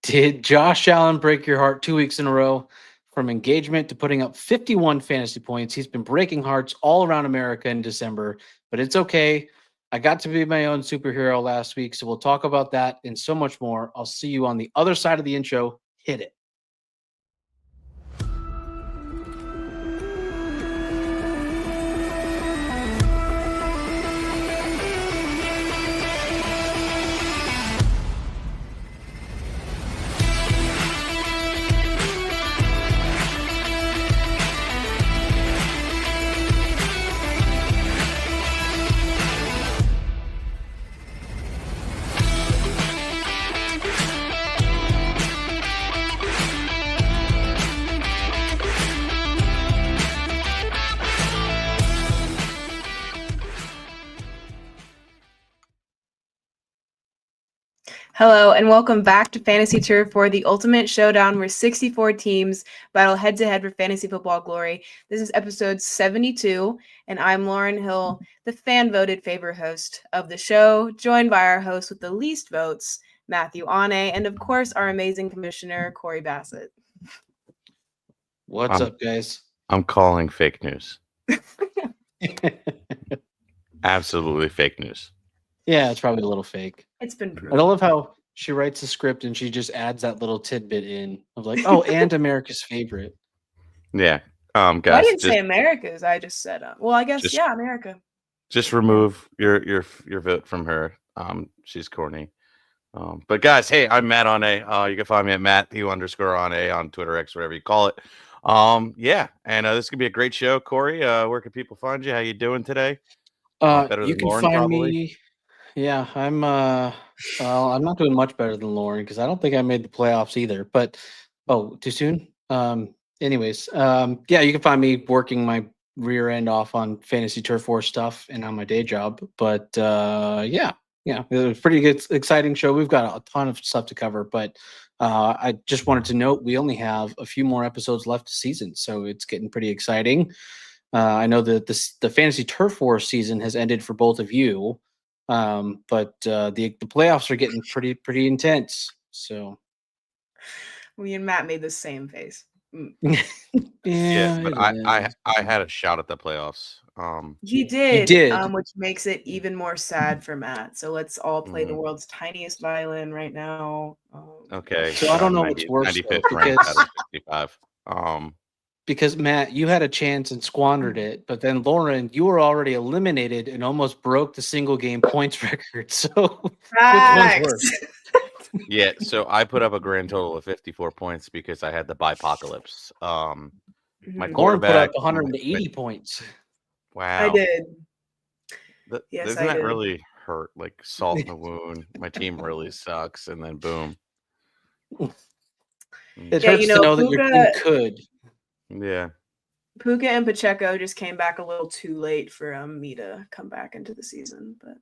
Did Josh Allen break your heart 2 weeks in a row? From engagement to putting up 51 fantasy points, he's been breaking hearts all around America in December, but it's okay. I got to be my own superhero last week, so we'll talk about that and so much more. I'll see you on the other side of the intro. Hit it. Hello, and welcome back to Fantasy Turf for the ultimate showdown where 64 teams battle head-to-head for fantasy football glory. This is episode 72, and I'm Lauren Hill, the fan-voted favorite host of the show, joined by our host with the least votes, Matthew Aune, and of course, our amazing commissioner, Cory Bassett. What's up, guys? I'm calling fake news. Absolutely fake news. Yeah, it's probably a little fake. It's been I love how she writes the script and she just adds that little tidbit in of like, oh, and America's favorite. Yeah. Guys, I didn't say America's. I just said, well, I guess, America. Just remove your vote from her. She's corny. But guys, hey, I'm Matt Aune. You can find me at Matt_Aune on Twitter, X, whatever you call it. Yeah, and this is gonna be a great show. Cory, where can people find you? How you doing today? Better than Lauren, find probably. Me. Yeah, I'm. Well, I'm not doing much better than Lauren because I don't think I made the playoffs either. But too soon. Anyways, yeah, you can find me working my rear end off on Fantasy Turf War stuff and on my day job. But yeah, it was a pretty good, exciting show. We've got a ton of stuff to cover, but I just wanted to note we only have a few more episodes left this season, so it's getting pretty exciting. I know that the Fantasy Turf War season has ended for both of you. But the playoffs are getting pretty intense. So me and Matt made the same face. Yeah, but I had a shot at the playoffs. He did. Which makes it even more sad for Matt. So let's all play the world's tiniest violin right now. Okay. So I don't know what's worse because Matt, you had a chance and squandered it, but then Lauren, you were already eliminated and almost broke the single game points record. So which one's worse? Yeah, so I put up a grand total of 54 points because I had the bipocalypse. My Lauren put up 180 points. Wow. I did. Doesn't that really hurt? Like salt in the wound. My team really sucks, and then boom. It hurts to know that your team could. Yeah. Puka and Pacheco just came back a little too late for me to come back into the season, but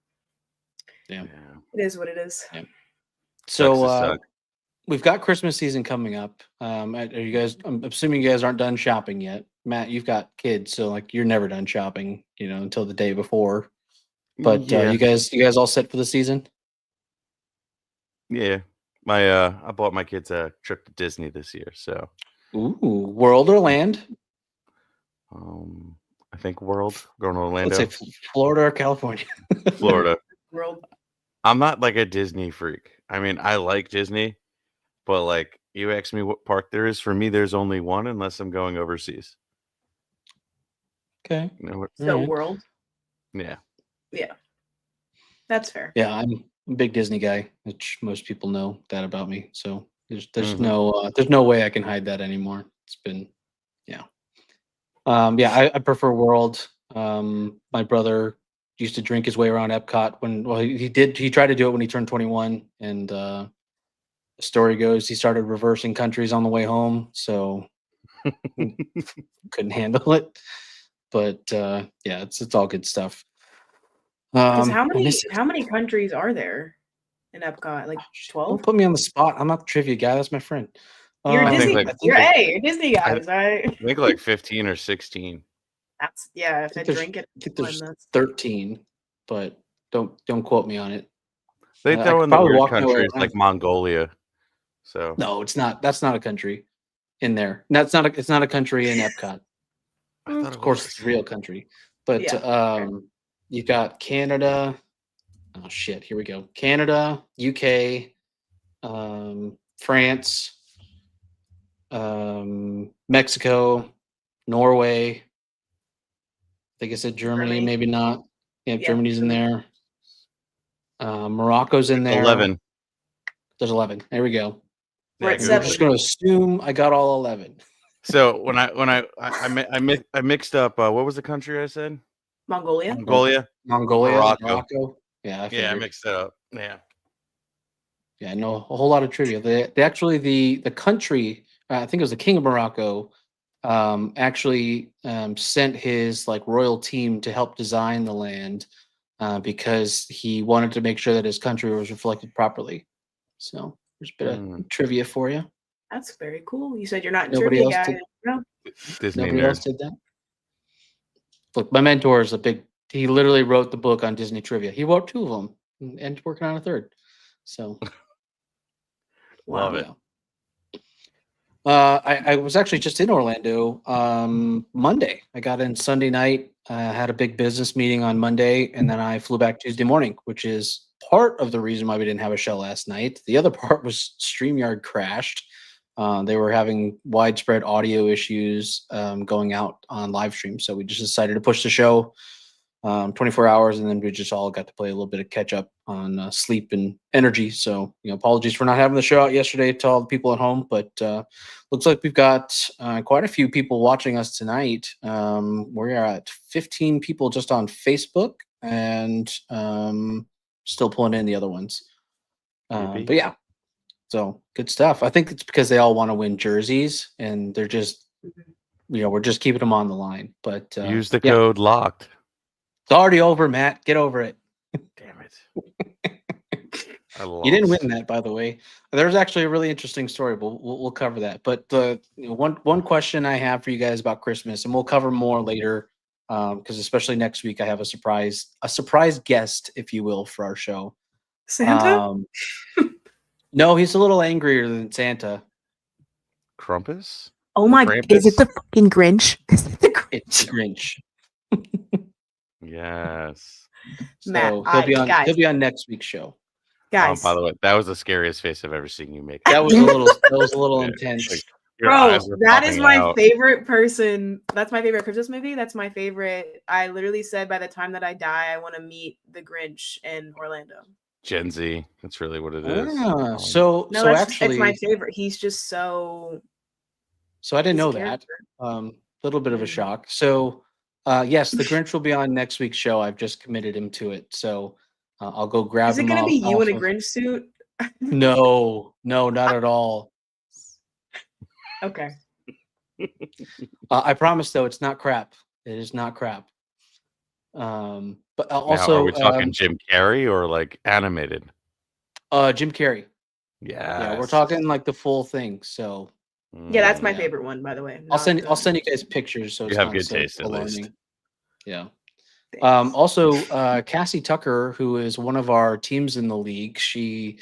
yeah, it is what it is. Yeah. So we've got Christmas season coming up. Are you guys? I'm assuming you guys aren't done shopping yet. Matt, you've got kids, so like you're never done shopping, until the day before. But you guys all set for the season? Yeah, I bought my kids a trip to Disney this year, so. Ooh, world or land? I think world. Going to Orlando. Let's say Florida or California. Florida. World. I'm not like a Disney freak. I mean, I like Disney, but like you ask me what park there is, for me, there's only one unless I'm going overseas. Okay. World. Yeah. Yeah. That's fair. Yeah, I'm a big Disney guy, which most people know that about me. So there's no way I can hide that anymore. It's been, I prefer World. My brother used to drink his way around Epcot he tried to do it when he turned 21, and the story goes he started reversing countries on the way home, so couldn't handle it. But it's all good stuff. How many countries are there in Epcot? Like 12? Don't put me on the spot. I'm not the trivia guy. That's my friend. You're Disney. You're Disney guys, right? I think like 15 or 16. That's if I drink it. I think there's 13, but don't quote me on it. They throw in the weird countries like Mongolia. So No, it's not. That's not a country in there. That's not. It's not a country in Epcot. I thought Of it course, was. it's a real country. But Yeah. you got Canada. Oh shit! Here we go. Canada, UK, France, Mexico, Norway. I think I said Germany. Maybe not. Yeah, Germany's in there. Morocco's in there. 11. There's 11. There we go. We're at And we're 7. just going to assume I got all 11. So when I mixed up, what was the country I said? Mongolia. Morocco. Yeah, I mixed it up. Yeah, no, a whole lot of trivia. They actually the country, I think it was the King of Morocco, actually sent his like royal team to help design the land because he wanted to make sure that his country was reflected properly. So there's a bit of trivia for you. That's very cool. You said you're not Nobody trivia else guy. did. No. Nobody else did that. Look, my mentor is he literally wrote the book on Disney trivia. He wrote 2 of them and working on a 3rd. So love it. I was actually just in Orlando Monday. I got in Sunday night. Had a big business meeting on Monday, and then I flew back Tuesday morning, which is part of the reason why we didn't have a show last night. The other part was StreamYard crashed. They were having widespread audio issues going out on live stream, so we just decided to push the show 24 hours, and then we just all got to play a little bit of catch up on sleep and energy. So, apologies for not having the show out yesterday to all the people at home, but looks like we've got quite a few people watching us tonight. We are at 15 people just on Facebook, and still pulling in the other ones. But yeah, so good stuff. I think it's because they all want to win jerseys, and they're just, we're just keeping them on the line. But use the code LOCKED. It's already over, Matt. Get over it. Damn it. You didn't win that, by the way. There's actually a really interesting story, but we'll cover that. But the one question I have for you guys about Christmas, and we'll cover more later, because especially next week I have a surprise guest, if you will, for our show. Santa? No, he's a little angrier than Santa. Krampus? Oh my! Is it the fucking Grinch? It's the Grinch. Yes. Matt, he'll be on next week's show. Guys, by the way, that was the scariest face I've ever seen you make. That was a little intense. Like, bro, that is my favorite person. That's my favorite Christmas movie. That's my favorite. I literally said by the time that I die, I want to meet the Grinch in Orlando. Gen Z. That's really what it is. Actually, it's my favorite. He's just so. So I didn't know that. Little bit of a shock. So. Yes, the Grinch will be on next week's show. I've just committed him to it, so I'll go grab him. Is it going to be you in a Grinch suit? No, not at all. Okay. I promise, though, it's not crap. It is not crap. But also, now, are we talking Jim Carrey or like animated? Jim Carrey. Yeah, we're talking like the full thing. So. Yeah, that's my favorite one, by the way. I'll send you guys pictures, so you have good taste at least. Yeah. Also, Cassie Tucker, who is one of our teams in the league, she,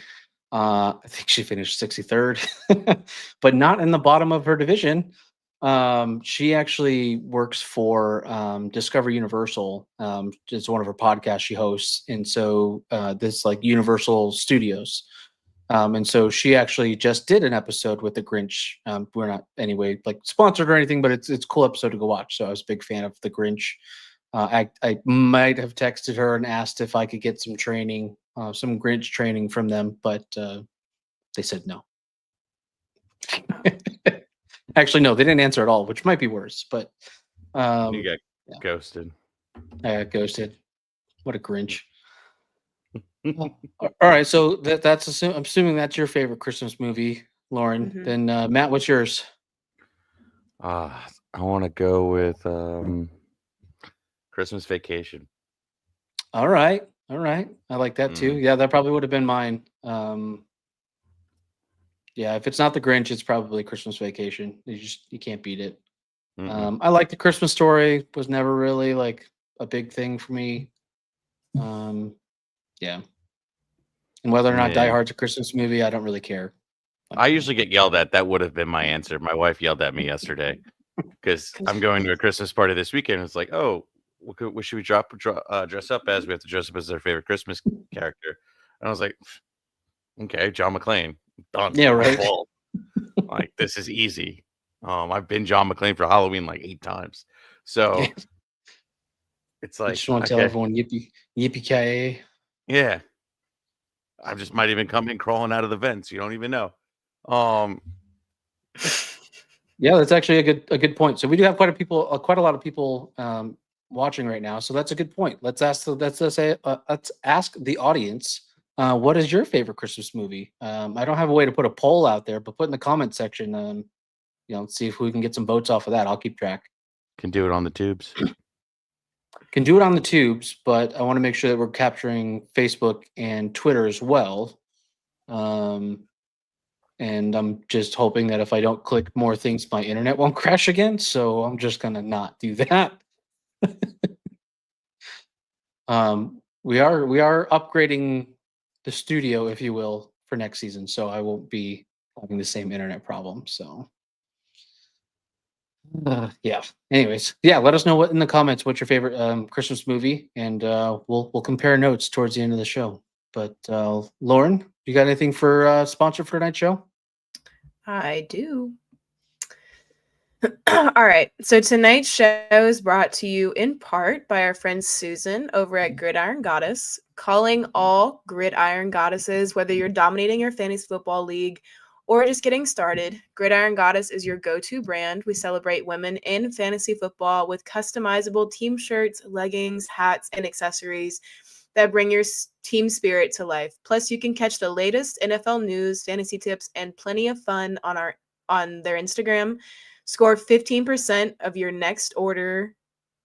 I think she finished 63rd, but not in the bottom of her division. She actually works for Discover Universal. It's one of her podcasts she hosts, and so this like Universal Studios. And so she actually just did an episode with the Grinch. We're not anyway like sponsored or anything, but it's a cool episode to go watch. So I was a big fan of the Grinch. I might have texted her and asked if I could get some training, some Grinch training from them, but they said no. Actually, no, they didn't answer at all, which might be worse. But you got ghosted. I got ghosted. What a Grinch. All right, so that's I'm assuming that's your favorite Christmas movie, Lauren. Mm-hmm. Then Matt, what's yours? I want to go with Christmas Vacation. All right, I like that too. Yeah, that probably would have been mine. Yeah, if it's not the Grinch, it's probably Christmas Vacation. You can't beat it. I like the Christmas Story. Was never really like a big thing for me. Yeah. And whether or not Die Hard's a Christmas movie, I don't really care. I usually get yelled at. That would have been my answer. My wife yelled at me yesterday because I'm going to a Christmas party this weekend. It's like, oh, what should we dress up as? We have to dress up as their favorite Christmas character. And I was like, okay, John McClane. Done. Yeah, right. Like, this is easy. I've been John McClane for Halloween like 8 times. So it's like, I just want to tell everyone yippee-ki-yay. Yeah. I just might even come in crawling out of the vents. You don't even know. Yeah, that's actually a good point. So we do have quite a lot of people watching right now. So that's a good point. Let's ask the audience, what is your favorite Christmas movie? I don't have a way to put a poll out there, but put in the comment section. See if we can get some votes off of that. I'll keep track. Can do it on the tubes. Can do it on the tubes, but I want to make sure that we're capturing Facebook and Twitter as well. And I'm just hoping that if I don't click more things, my internet won't crash again. So I'm just gonna not do that. We are upgrading the studio, if you will, for next season, so I won't be having the same internet problem. So yeah. Anyways, yeah, let us know in the comments what's your favorite Christmas movie, and we'll compare notes towards the end of the show. But Lauren, you got anything for sponsor for tonight's show? I do. All right. So tonight's show is brought to you in part by our friend Susan over at Gridiron Goddess, calling all Gridiron Goddesses, whether you're dominating your fantasy football league or just getting started. Gridiron Goddess is your go-to brand. We celebrate women in fantasy football with customizable team shirts, leggings, hats, and accessories that bring your team spirit to life. Plus, you can catch the latest NFL news, fantasy tips, and plenty of fun on their Instagram. Score 15% of your next order.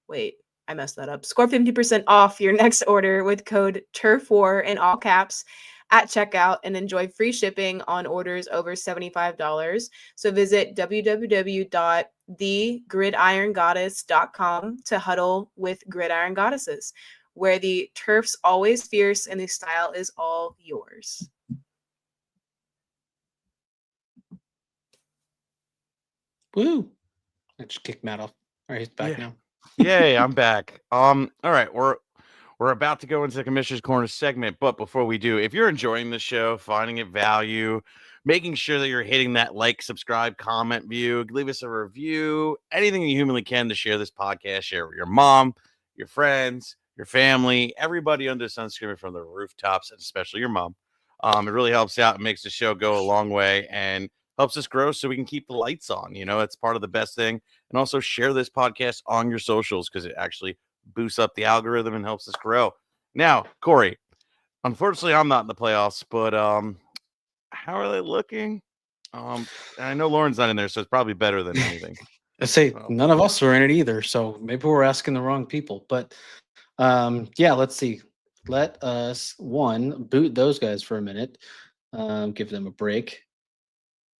Wait, I messed that up. Score 50% off your next order with code TURF4 in all caps at checkout and enjoy free shipping on orders over $75. So visit www.thegridirongoddess.com to huddle with Gridiron Goddesses, where the turf's always fierce and the style is all yours. Woo! I just kicked Matt off. All right, he's back now. Yay, I'm back. All right, we're about to go into the Commissioner's Corner segment, but before we do, if you're enjoying the show, finding it value, making sure that you're hitting that like, subscribe, comment, view, leave us a review, anything you humanly can to share this podcast, share with your mom, your friends, your family, everybody under the sun, screaming from the rooftops, and especially your mom. It really helps out and makes the show go a long way and helps us grow so we can keep the lights on. It's part of the best thing. And also share this podcast on your socials because it actually boosts up the algorithm and helps us grow. Now, Cory, unfortunately, I'm not in the playoffs, but how are they looking? I know Lauren's not in there, so it's probably better than anything. I say none of us are in it either, so maybe we're asking the wrong people. But yeah, let's see. Let us boot those guys for a minute, give them a break.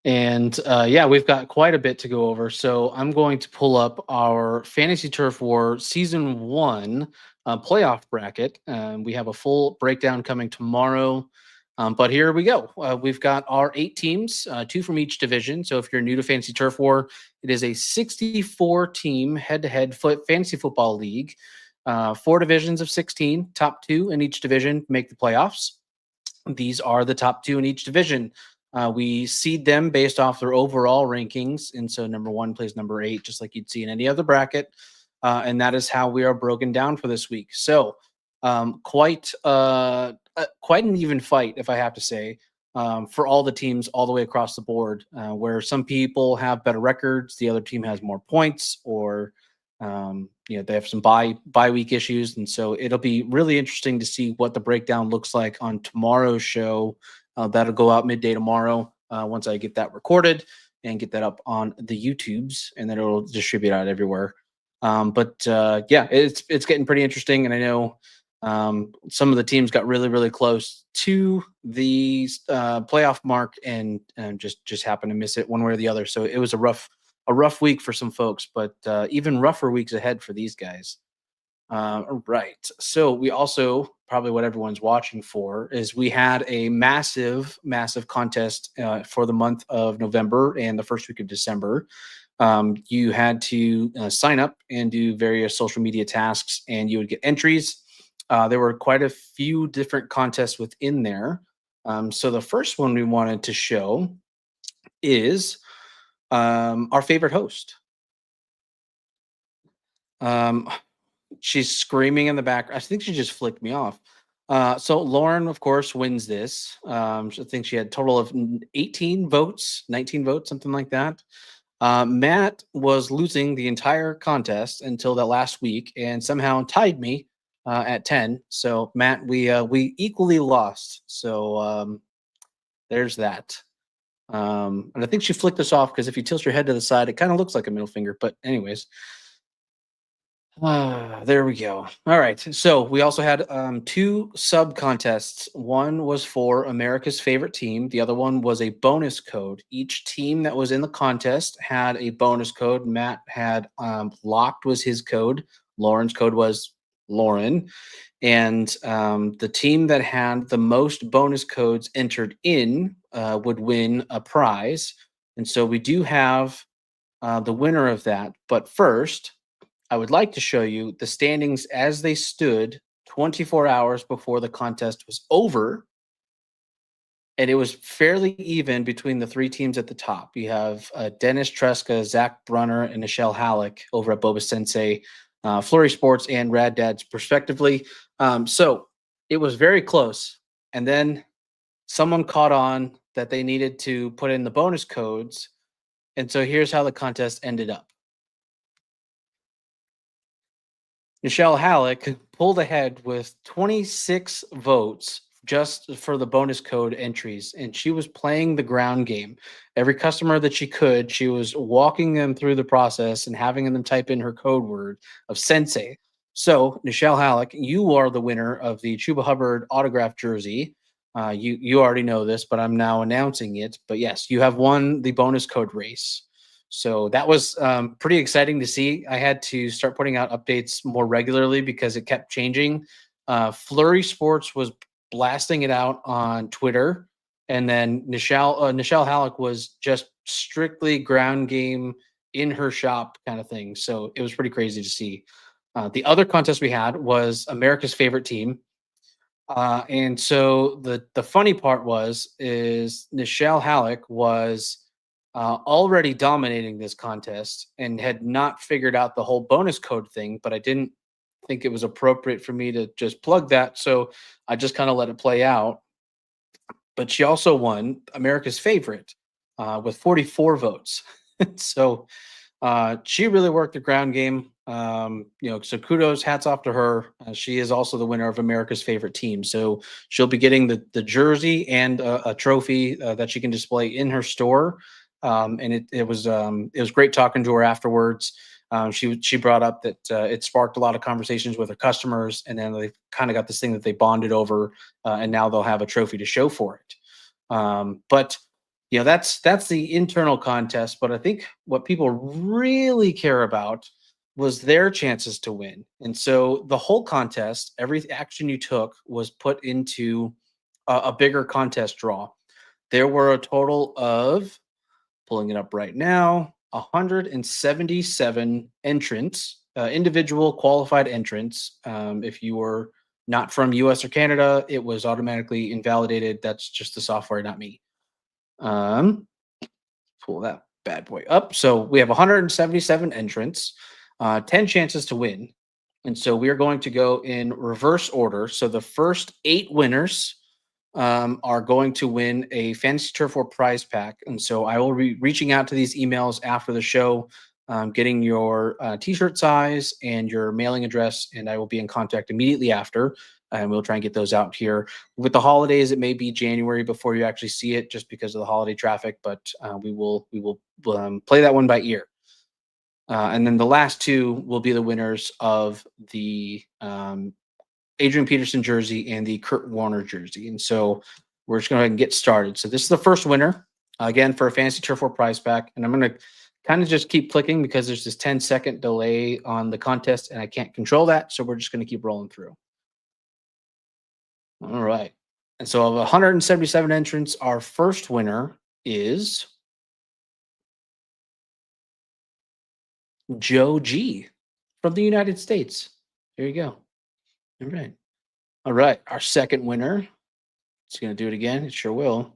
And yeah, we've got quite a bit to go over. So I'm going to pull up our Fantasy Turf War Season 1 playoff bracket. We have a full breakdown coming tomorrow. But here we go. We've got our 8 teams, 2 from each division. So if you're new to Fantasy Turf War, it is a 64-team head-to-head fantasy football league. 4 divisions of 16, top 2 in each division make the playoffs. These are the top 2 in each division. We seed them based off their overall rankings. And so number 1 plays number 8, just like you'd see in any other bracket. And that is how we are broken down for this week. So quite an even fight, if I have to say, for all the teams all the way across the board, where some people have better records, the other team has more points, or they have some bye week issues. And so it'll be really interesting to see what the breakdown looks like on tomorrow's show. That'll go out midday tomorrow once I get that recorded and get that up on the YouTubes, and then it'll distribute out everywhere. But yeah, it's getting pretty interesting, and I know some of the teams got really, really close to the playoff mark and just happened to miss it one way or the other. So it was a rough week for some folks, but even rougher weeks ahead for these guys. Right. So we also, probably what everyone's watching for, is we had a massive contest for the month of November and the first week of December. You had to sign up and do various social media tasks, and you would get entries. There were quite a few different contests within there. So the first one we wanted to show is our favorite host. She's screaming in the background. I think she just flicked me off. So Lauren, of course, wins this. I think she had a total of 18 votes, 19 votes, something like that. Matt was losing the entire contest until that last week and somehow tied me at 10. So Matt, we equally lost. So there's that. And I think she flicked us off because if you tilt your head to the side, it kind of looks like a middle finger. But anyways, there we go. All right. So we also had two sub contests. One was for America's favorite team. The other one was a bonus code. Each team that was in the contest had a bonus code. Matt had locked was his code. Lauren's code was Lauren. And the team that had the most bonus codes entered in would win a prize. And so we do have the winner of that. But first, I would like to show you the standings as they stood 24 hours before the contest was over. And it was fairly even between the three teams at the top. You have Dennis Tresca, Zach Brunner, and Nichelle Halleck over at Boba Sensei, Flurry Sports, and Rad Dads, respectively. So it was very close. And then someone caught on that they needed to put in the bonus codes. And so here's how the contest ended up. Nichelle Halleck pulled ahead with 26 votes just for the bonus code entries, and she was playing the ground game. Every customer that she could, she was walking them through the process and having them type in her code word of Sensei. So, Nichelle Halleck, you are the winner of the Chuba Hubbard autograph jersey. You already know this, but I'm now announcing it. But yes, you have won the bonus code race. So that was pretty exciting to see. I had to start putting out updates more regularly because it kept changing. Flurry Sports was blasting it out on Twitter, and then Nichelle Halleck was just strictly ground game in her shop kind of thing. So it was pretty crazy to see. The other contest we had was America's favorite team. And so the funny part is Nichelle Halleck was already dominating this contest and had not figured out the whole bonus code thing, but I didn't think it was appropriate for me to just plug that. So I just kind of let it play out. But she also won America's favorite with 44 votes. So she really worked the ground game. So kudos, hats off to her. She is also the winner of America's favorite team. So she'll be getting the jersey and a trophy that she can display in her store. And it was great talking to her afterwards. She brought up that it sparked a lot of conversations with her customers, and then they kind of got this thing that they bonded over, and now they'll have a trophy to show for it. But that's the internal contest. But I think what people really care about was their chances to win. And so the whole contest, every action you took was put into a bigger contest draw. There were a total of, pulling it up right now, 177 entrants, individual qualified entrants. If you were not from US or Canada, it was automatically invalidated. That's just the software, not me. Pull that bad boy up. So we have 177 entrants, 10 chances to win. And so we are going to go in reverse order. So the first 8 winners are going to win a Fantasy Turf War prize pack. And so I will be reaching out to these emails after the show, getting your t-shirt size and your mailing address, and I will be in contact immediately after, and we'll try and get those out here. With the holidays, it may be January before you actually see it just because of the holiday traffic, but we will play that one by ear. And then the last 2 will be the winners of the Adrian Peterson jersey and the Kurt Warner jersey. And so we're just going to go ahead and get started. So this is the first winner, again, for a Fantasy Turf War prize pack. And I'm going to kind of just keep clicking because there's this 10-second delay on the contest and I can't control that. So we're just going to keep rolling through. All right. And so of 177 entrants, our first winner is Joe G from the United States. There you go. All right. All right. Our second winner. It's going to do it again. It sure will.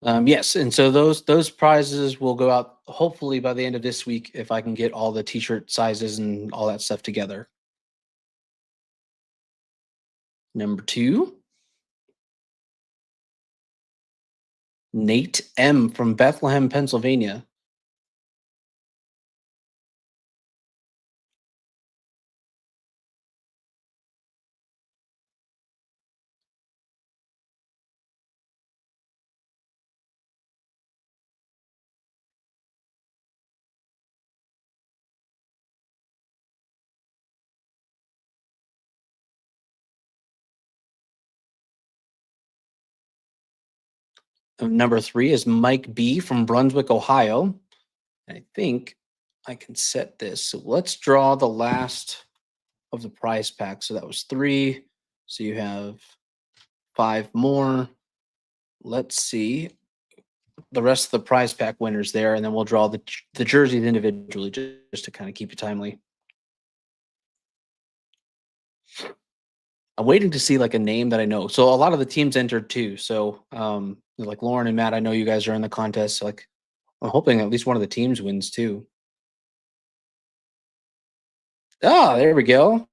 Yes, and so those prizes will go out hopefully by the end of this week if I can get all the t-shirt sizes and all that stuff together. Number 2, Nate M from Bethlehem, Pennsylvania. Number 3 is Mike B from Brunswick, Ohio. I think I can set this. So let's draw the last of the prize pack. So that was 3. So you have 5 more. Let's see the rest of the prize pack winners there, and then we'll draw the jerseys individually just to kind of keep it timely. I'm waiting to see like a name that I know. So a lot of the teams entered too. So like Lauren and Matt, I know you guys are in the contest. So like I'm hoping at least one of the teams wins too. Ah, there we go.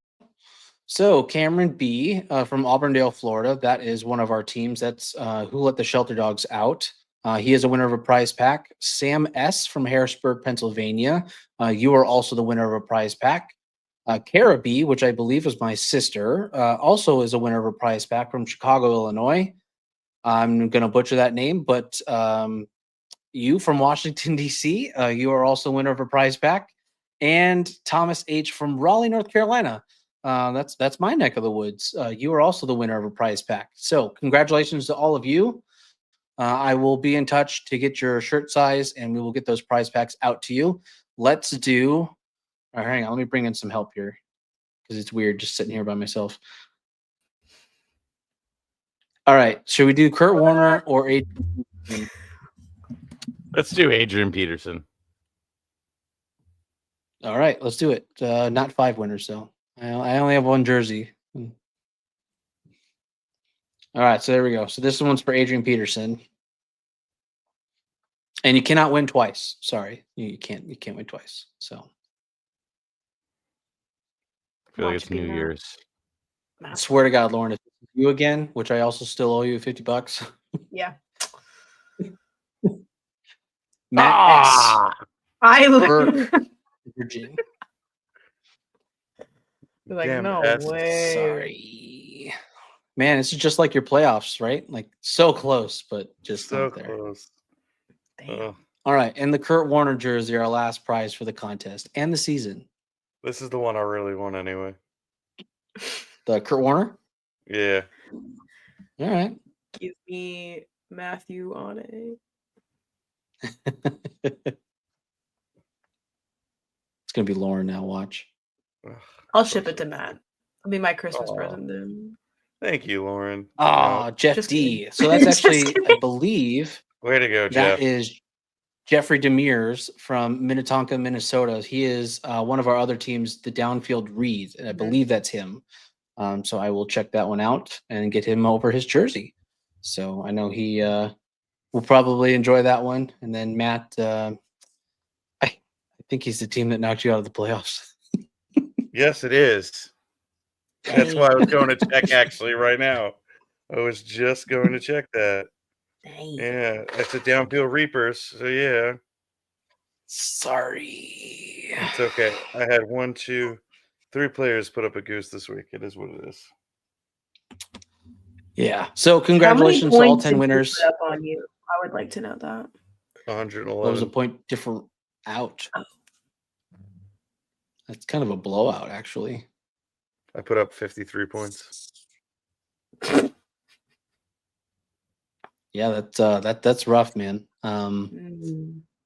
So Cameron B from Auburndale, Florida. That is one of our teams. That's Who Let the Shelter Dogs Out. He is a winner of a prize pack. Sam S from Harrisburg, Pennsylvania. You are also the winner of a prize pack. Kara B, which I believe is my sister, also is a winner of a prize pack from Chicago, Illinois. I'm going to butcher that name, but you from Washington, D.C., you are also winner of a prize pack. And Thomas H from Raleigh, North Carolina. That's my neck of the woods. You are also the winner of a prize pack. So congratulations to all of you. I will be in touch to get your shirt size, and we will get those prize packs out to you. Let's do. All right, hang on. Let me bring in some help here because it's weird just sitting here by myself. All right. Should we do Kurt Warner or Adrian? Let's do Adrian Peterson. All right, let's do it. Not 5 winners, though. I only have 1 jersey. All right, so there we go. So this one's for Adrian Peterson. And you cannot win twice. Sorry. You can't win twice. So I feel like it's New Year's. I swear to God, Lauren, if it's you again, which I also still owe you $50. Yeah. Matt S. I Burke, Virginia. like, Damn, no S. way. Sorry. Man, this is just like your playoffs, right? Like so close, but just so not there. close. All right, and the Kurt Warner jersey, our last prize for the contest and the season. This is the one I really want anyway. The Kurt Warner? Yeah. All right. Give me Matthew Aune. It's gonna be Lauren now. Watch. I'll ship it to Matt. It'll be my Christmas present then. Thank you, Lauren. Oh, Jeff just D. kidding. So that's Just actually, kidding. I believe, Way to go, that Jeff. is Jeffrey Demers from Minnetonka, Minnesota. He is one of our other teams, the Downfield Reeds, and I believe that's him. So I will check that one out and get him over his jersey. So I know he will probably enjoy that one. And then Matt, I think he's the team that knocked you out of the playoffs. Yes, it is. That's why I was going to check actually right now. I was just going to check that. Dang. Yeah, it's the Downfield Reapers. So yeah. Sorry. It's okay. I had 1, 2, 3 players put up a goose this week. It is what it is. Yeah. So congratulations to all 10 winners. Put up on you? I would like to know that. 111. What was a point different out? Oh. That's kind of a blowout, actually. I put up 53 points. Yeah, that's rough, man.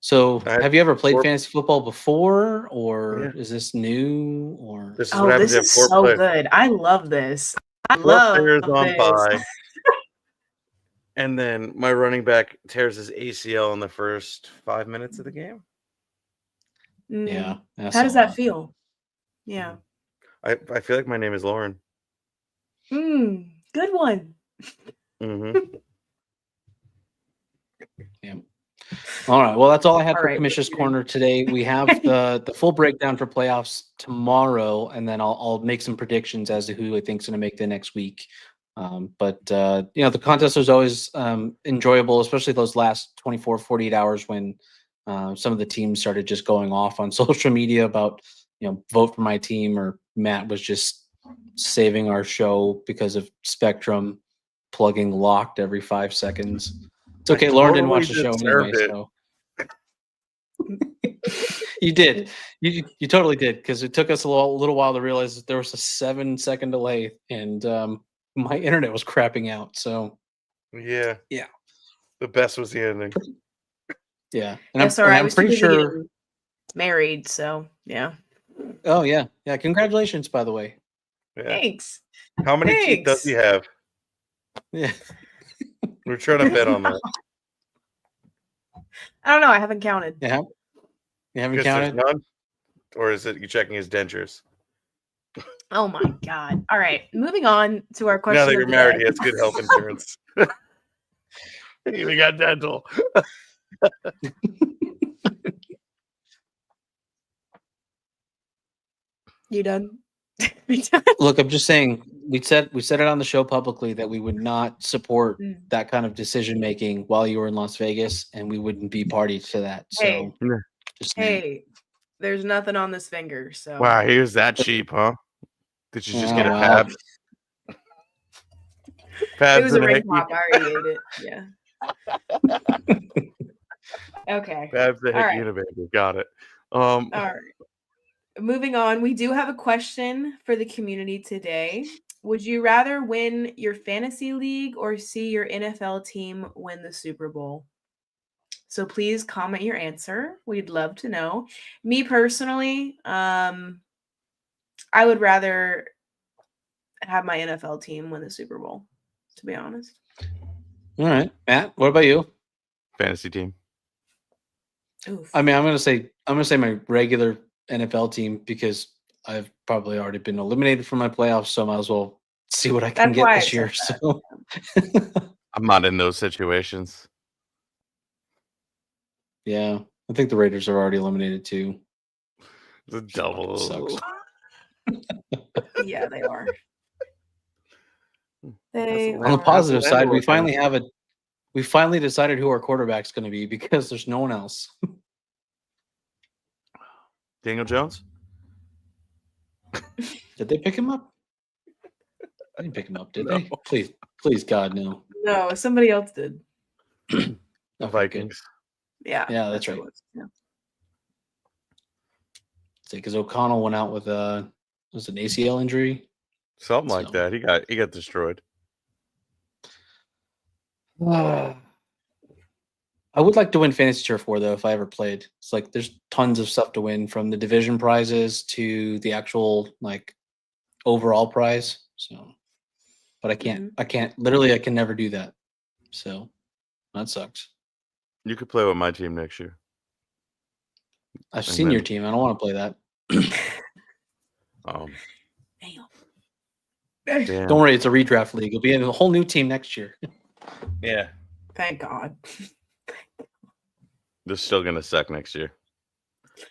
So, have you ever played fantasy football before, or is this new? Or this is so good. I love this. I love players on this. bye. And then my running back tears his ACL in the first 5 minutes of the game. Yeah. How does that feel? Yeah. I feel like my name is Lauren. Good one. Mm-hmm. Yeah. All right. Well, that's all I had for Commissioner's Corner today. We have the full breakdown for playoffs tomorrow, and then I'll make some predictions as to who I think's going to make the next week. But the contest was always enjoyable, especially those last 24, 48 hours when some of the teams started just going off on social media about, vote for my team, or Matt was just saving our show because of Spectrum plugging locked every 5 seconds. It's okay. Lauren didn't watch the show anyway, so you did. You totally did, because it took us a little while to realize that there was a 7-second delay, and my internet was crapping out. So yeah, the best was the ending. Yeah, and I'm pretty sure married. So yeah. Oh yeah. Congratulations, by the way. Yeah. Thanks. How many teeth does he have? Yeah. We're trying to bet on that. I don't know. I haven't counted. Yeah. You haven't counted? None? Or is it you checking his dentures? Oh my God. All right. Moving on to our question. Now that you're married, he has good health insurance. He even got dental. You done? Look, I'm just saying, we said it on the show publicly that we would not support that kind of decision making while you were in Las Vegas, and we wouldn't be party to that. So, hey, there's nothing on this finger. So wow, he was that cheap, huh? Did you just get a pab? It was a ring pop. I already ate it. Yeah. Okay. Pab's the hickey and a baby. Got it. All right. Moving on, we do have a question for the community today. Would you rather win your fantasy league or see your NFL team win the Super Bowl? So please comment your answer. We'd love to know. Me personally, I would rather have my NFL team win the Super Bowl, to be honest. All right. Matt, what about you? Fantasy team. Oof. I mean, I'm gonna say my regular NFL team, because I've probably already been eliminated from my playoffs, so I might as well see what I can get this year. So I'm not in those situations. Yeah, I think the Raiders are already eliminated too. The double sucks. Yeah, they are. On the positive side, we finally decided who our quarterback's going to be, because there's no one else. Daniel Jones? Did they pick him up? I didn't pick him up, did they? Please, God, no. No, somebody else did. The Vikings. Yeah. Yeah, that's right. Yeah. Because O'Connell went out with was an ACL injury, something like that. He got destroyed. I would like to win Fantasy Turf War, though, if I ever played. It's like there's tons of stuff to win, from the division prizes to the actual overall prize. So, but I can't. I can never do that. So that sucks. You could play with my team next year. I've seen your team. I don't want to play that. Damn. Don't worry, it's a redraft league. It'll be in a whole new team next year. Yeah. Thank God. They're still gonna suck next year.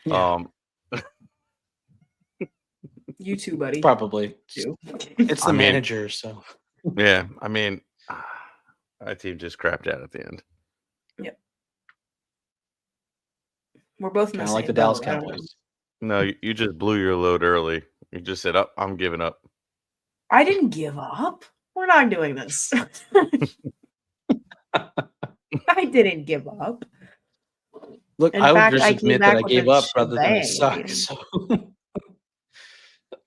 Yeah. You too, buddy. Probably. It's the manager, so. Yeah, I mean, my team just crapped out at the end. Yep. We're both kind of like the Dallas Cowboys. No, you just blew your load early. You just said, "Oh, I'm giving up." I didn't give up. We're not doing this. I didn't give up. Look, I would just admit that I gave up rather than suck. So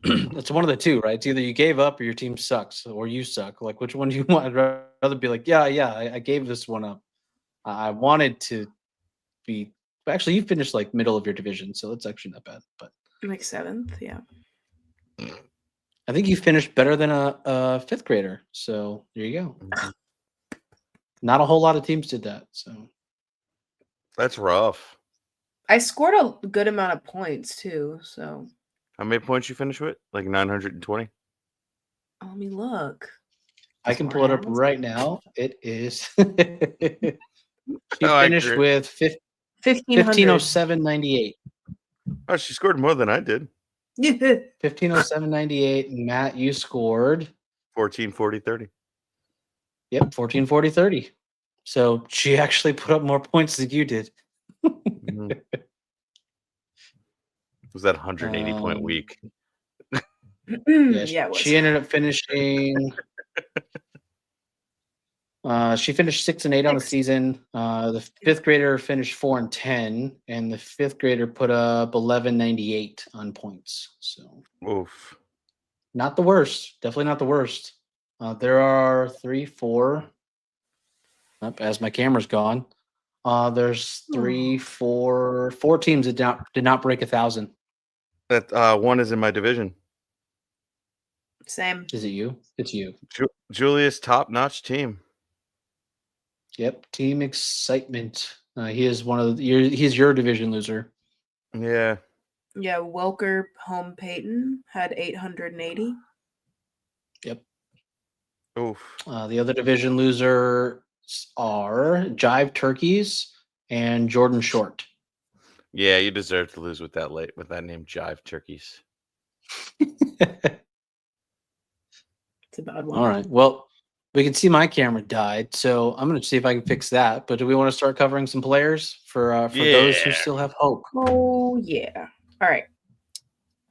it's one of the two, right? It's either you gave up or your team sucks, or you suck. Like, which one do you want? I'd rather be like, I gave this one up. I wanted to be But actually, you finished like middle of your division, so it's actually not bad. But like 7th, yeah. I think you finished better than a fifth grader. So there you go. Mhm. Not a whole lot of teams did that. So That's rough. I scored a good amount of points too. So How many points you finish with? Like 920? let me look. I can pull it up right now. It is. She Oh, finished with 1500. 1507.98. Oh, she scored more than I did. 1507.98. Matt, you scored 1440-30. Yep, 1440-30. So she actually put up more points than you did. Mhm. Was that 180 point week? Yeah, it was. She ended up finishing. She finished 6-8 on the season. The fifth grader finished 4-10, and the fifth grader put up 1198 on points. So Oof. not the worst. Definitely not the worst. There are 3, 4. As my camera's gone, there's 3, 4 teams that did not break 1,000. That one is in my division. Same. Is it you? It's you. Julius, top-notch team. Yep, Team Excitement. He is he's your division loser. Yeah. Yeah, Welker Home Peyton had 880. Yep. Oof. The other division losers are Jive Turkeys and Jordan Short. Yeah, you deserve to lose with that name, Jive Turkeys. It's a bad one. All right. Well, we can see my camera died, so I'm going to see if I can fix that. But do we want to start covering some players for those who still have hope? Oh, yeah. All right.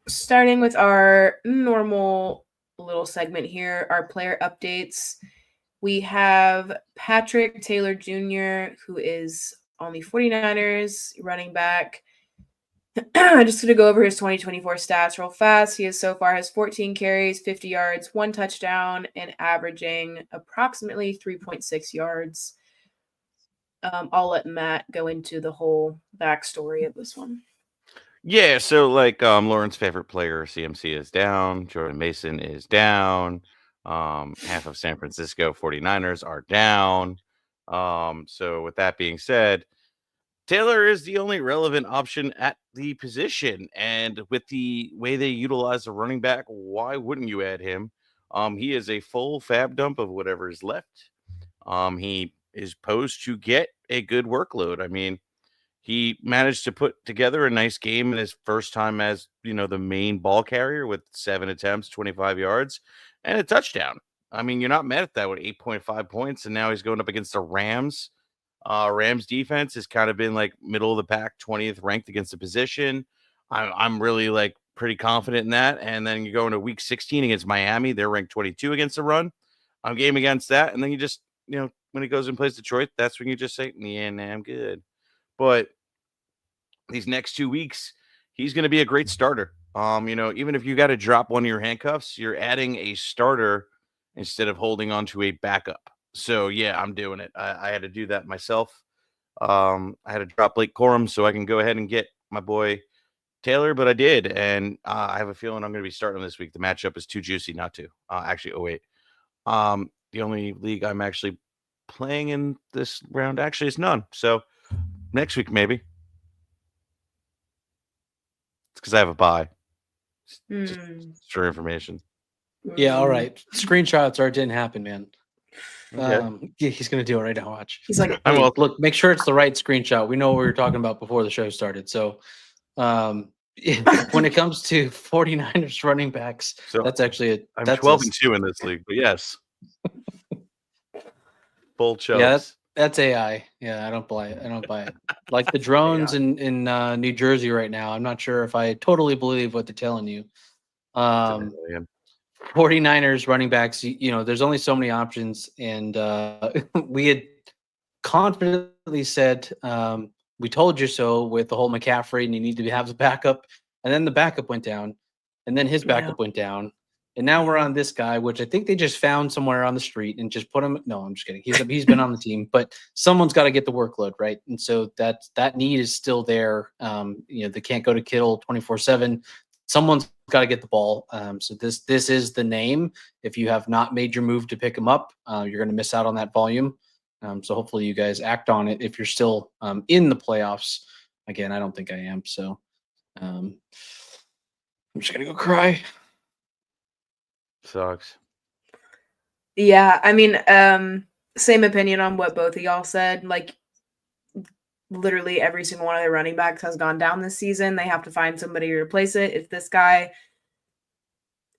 Starting with our normal little segment here, our player updates. We have Patrick Taylor Jr., who is on the 49ers, running back. I'm just going to go over his 2024 stats real fast. He so far has 14 carries, 50 yards, 1 touchdown, and averaging approximately 3.6 yards. I'll let Matt go into the whole backstory of this one. Yeah, so like Lauren's favorite player, CMC, is down. Jordan Mason is down. Half of San Francisco 49ers are down. So with that being said, Taylor is the only relevant option at the position. And with the way they utilize the running back, why wouldn't you add him? He is a full fab dump of whatever is left. He is posed to get a good workload. I mean, he managed to put together a nice game in his first time as, the main ball carrier with 7 attempts, 25 yards, and a touchdown. I mean, you're not mad at that with 8.5 points, and now he's going up against the Rams. Rams defense has kind of been like middle of the pack, 20th ranked against the position. I'm really like pretty confident in that. And then you go into week 16 against Miami. They're ranked 22 against the run. I'm game against that. And then you just, when he goes and plays Detroit, that's when you just say, yeah, nah, I'm good. But these next 2 weeks, he's going to be a great starter. Even if you got to drop one of your handcuffs, you're adding a starter instead of holding on to a backup. So yeah, I'm doing it. I had to do that myself. I had to drop Blake Corum so I can go ahead and get my boy Taylor, but I did, and I have a feeling I'm going to be starting this week. The matchup is too juicy not to. The only league I'm actually playing in this round actually is none. So next week maybe. It's because I have a bye. Just for information. Yeah, all right. Screenshots or it didn't happen, man. Okay. Yeah, he's gonna do it right now. Watch. He's like, hey, look, make sure it's the right screenshot. We know what we were talking about before the show started. So when it comes to 49ers running backs, so that's actually I'm 12-2 in this league, but yes. Bull chokes. Yeah, that's AI. Yeah, I don't buy it. Like the drones in New Jersey right now. I'm not sure if I totally believe what they're telling you. 49ers running backs, there's only so many options. And we had confidently said, we told you so with the whole McCaffrey and you need to have the backup. And then the backup went down. And then his backup went down. And now we're on this guy, which I think they just found somewhere on the street and just put him. No, I'm just kidding. He's been on the team, but someone's got to get the workload, right? And so that need is still there. They can't go to Kittle 24/7. Someone's got to get the ball. So this is the name. If you have not made your move to pick him up, you're going to miss out on that volume. So hopefully you guys act on it if you're still in the playoffs. Again, I don't think I am. So I'm just going to go cry. Sucks. Yeah, I mean, same opinion on what both of y'all said. Like, literally every single one of their running backs has gone down this season. They have to find somebody to replace it. If this guy,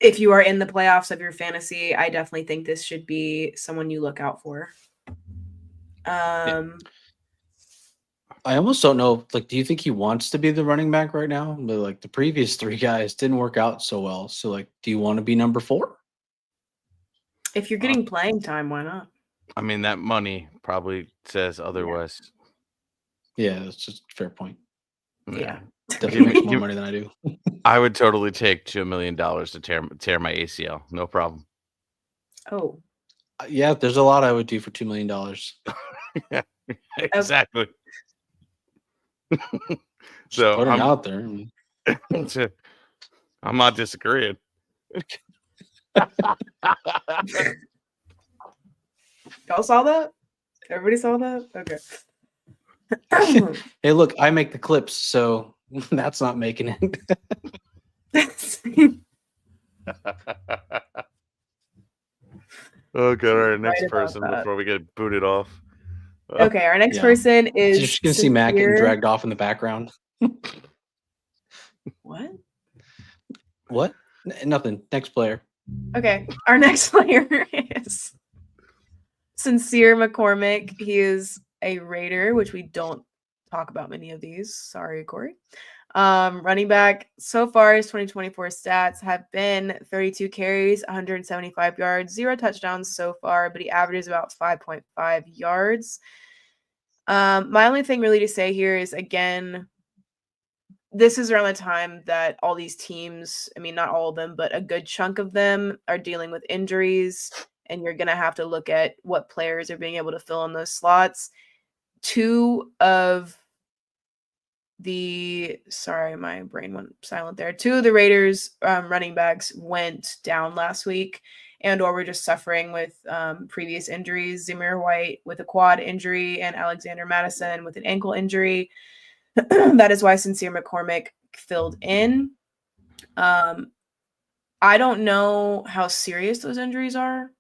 if you are in the playoffs of your fantasy, I definitely think this should be someone you look out for. I almost don't know. Like, do you think he wants to be the running back right now? But like the previous three guys didn't work out so well. So like, do you want to be number 4? If you're getting playing time, why not? I mean, that money probably says otherwise. Yeah, that's just a fair point. Yeah. Definitely makes more money than I do. I would totally take $2 million to tear my ACL. No problem. Oh. Yeah, there's a lot I would do for $2 million. Yeah, exactly. So I'm out there. I'm not disagreeing. Y'all saw that? Everybody saw that? Okay. Hey, look, I make the clips, so that's not making it. Okay, all right, next person before we get booted off. Okay, our next person is. You're just gonna see Matt getting dragged off in the background. What? What? Nothing. Next player. Okay, our next player is Sincere McCormick. He is a Raider, which we don't talk about many of these. Sorry, Corey. Running back, so far his 2024 stats have been 32 carries, 175 yards, 0 touchdowns so far, but he averages about 5.5 yards. My only thing really to say here is, again, this is around the time that all these teams, I mean, not all of them, but a good chunk of them are dealing with injuries, and you're going to have to look at what players are being able to fill in those slots. Sorry, my brain went silent there. 2 of the Raiders running backs went down last week or were just suffering with previous injuries. Zamir White with a quad injury and Alexander Madison with an ankle injury. That is why Sincere McCormick filled in. I don't know how serious those injuries are,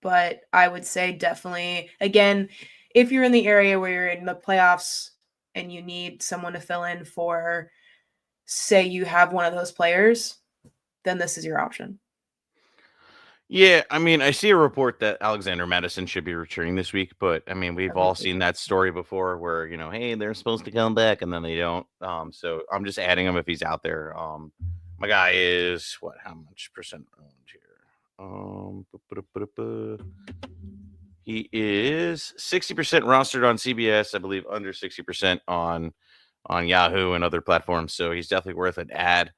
but I would say definitely, again, if you're in the area where you're in the playoffs and you need someone to fill in for, say you have one of those players, then this is your option. Yeah, I mean, I see a report that Alexander Madison should be returning this week, but I mean, we've all seen that story before where, hey, they're supposed to come back and then they don't. So I'm just adding him if he's out there. My guy is how much percent owned here? He is 60% rostered on CBS, I believe under 60% on Yahoo and other platforms. So he's definitely worth an ad.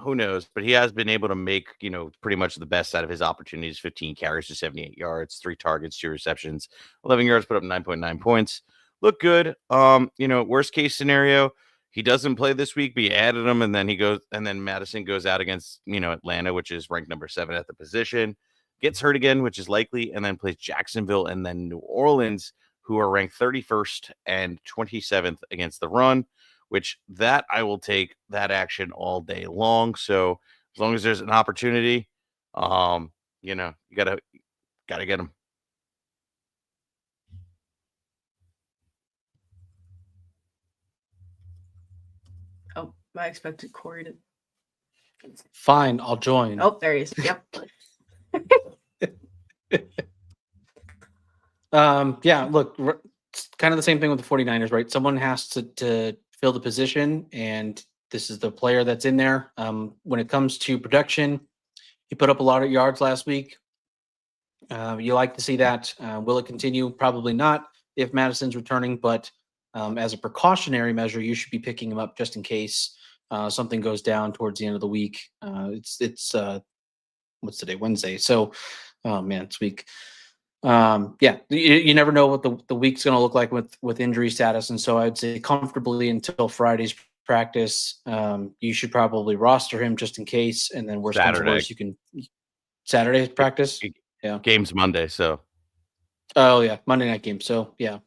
Who knows, but he has been able to make, pretty much the best out of his opportunities. 15 carries to 78 yards, 3 targets, 2 receptions, 11 yards, put up 9.9 points. Look good. Worst case scenario, he doesn't play this week, but you added him, and then Madison goes out against, Atlanta, which is ranked number 7 at the position, gets hurt again, which is likely, and then plays Jacksonville and then New Orleans, who are ranked 31st and 27th against the run, which that I will take that action all day long. So as long as there's an opportunity, you gotta get him. Oh, I expected Corey to. Fine, I'll join. Oh, there he is. Yep. Yeah, look, it's kind of the same thing with the 49ers, right? Someone has to fill the position, and this is the player that's in there. When it comes to production, he put up a lot of yards last week. You like to see that. Will it continue? Probably not if Madison's returning, but as a precautionary measure, you should be picking him up just in case. something goes down towards the end of the week. It's what's today? Wednesday. So, oh man, it's week. Yeah, you never know what the week's going to look like with injury status, and so I'd say comfortably until Friday's practice. You should probably roster him just in case, and then worst comes to worst, you can Saturday practice. Yeah, game's Monday, so oh yeah, Monday night game. So yeah,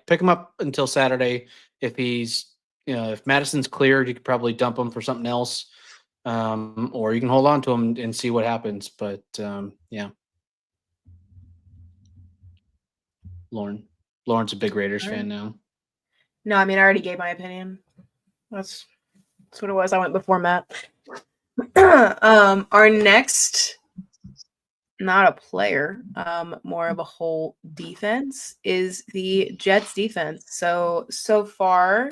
pick him up until Saturday. If he's if Madison's cleared, you could probably dump him for something else, or you can hold on to him and see what happens. But yeah. Lauren's a big Raiders fan now. No, I mean I already gave my opinion. That's what it was. I went before Matt. Our next, not a player, more of a whole defense is the Jets defense. So far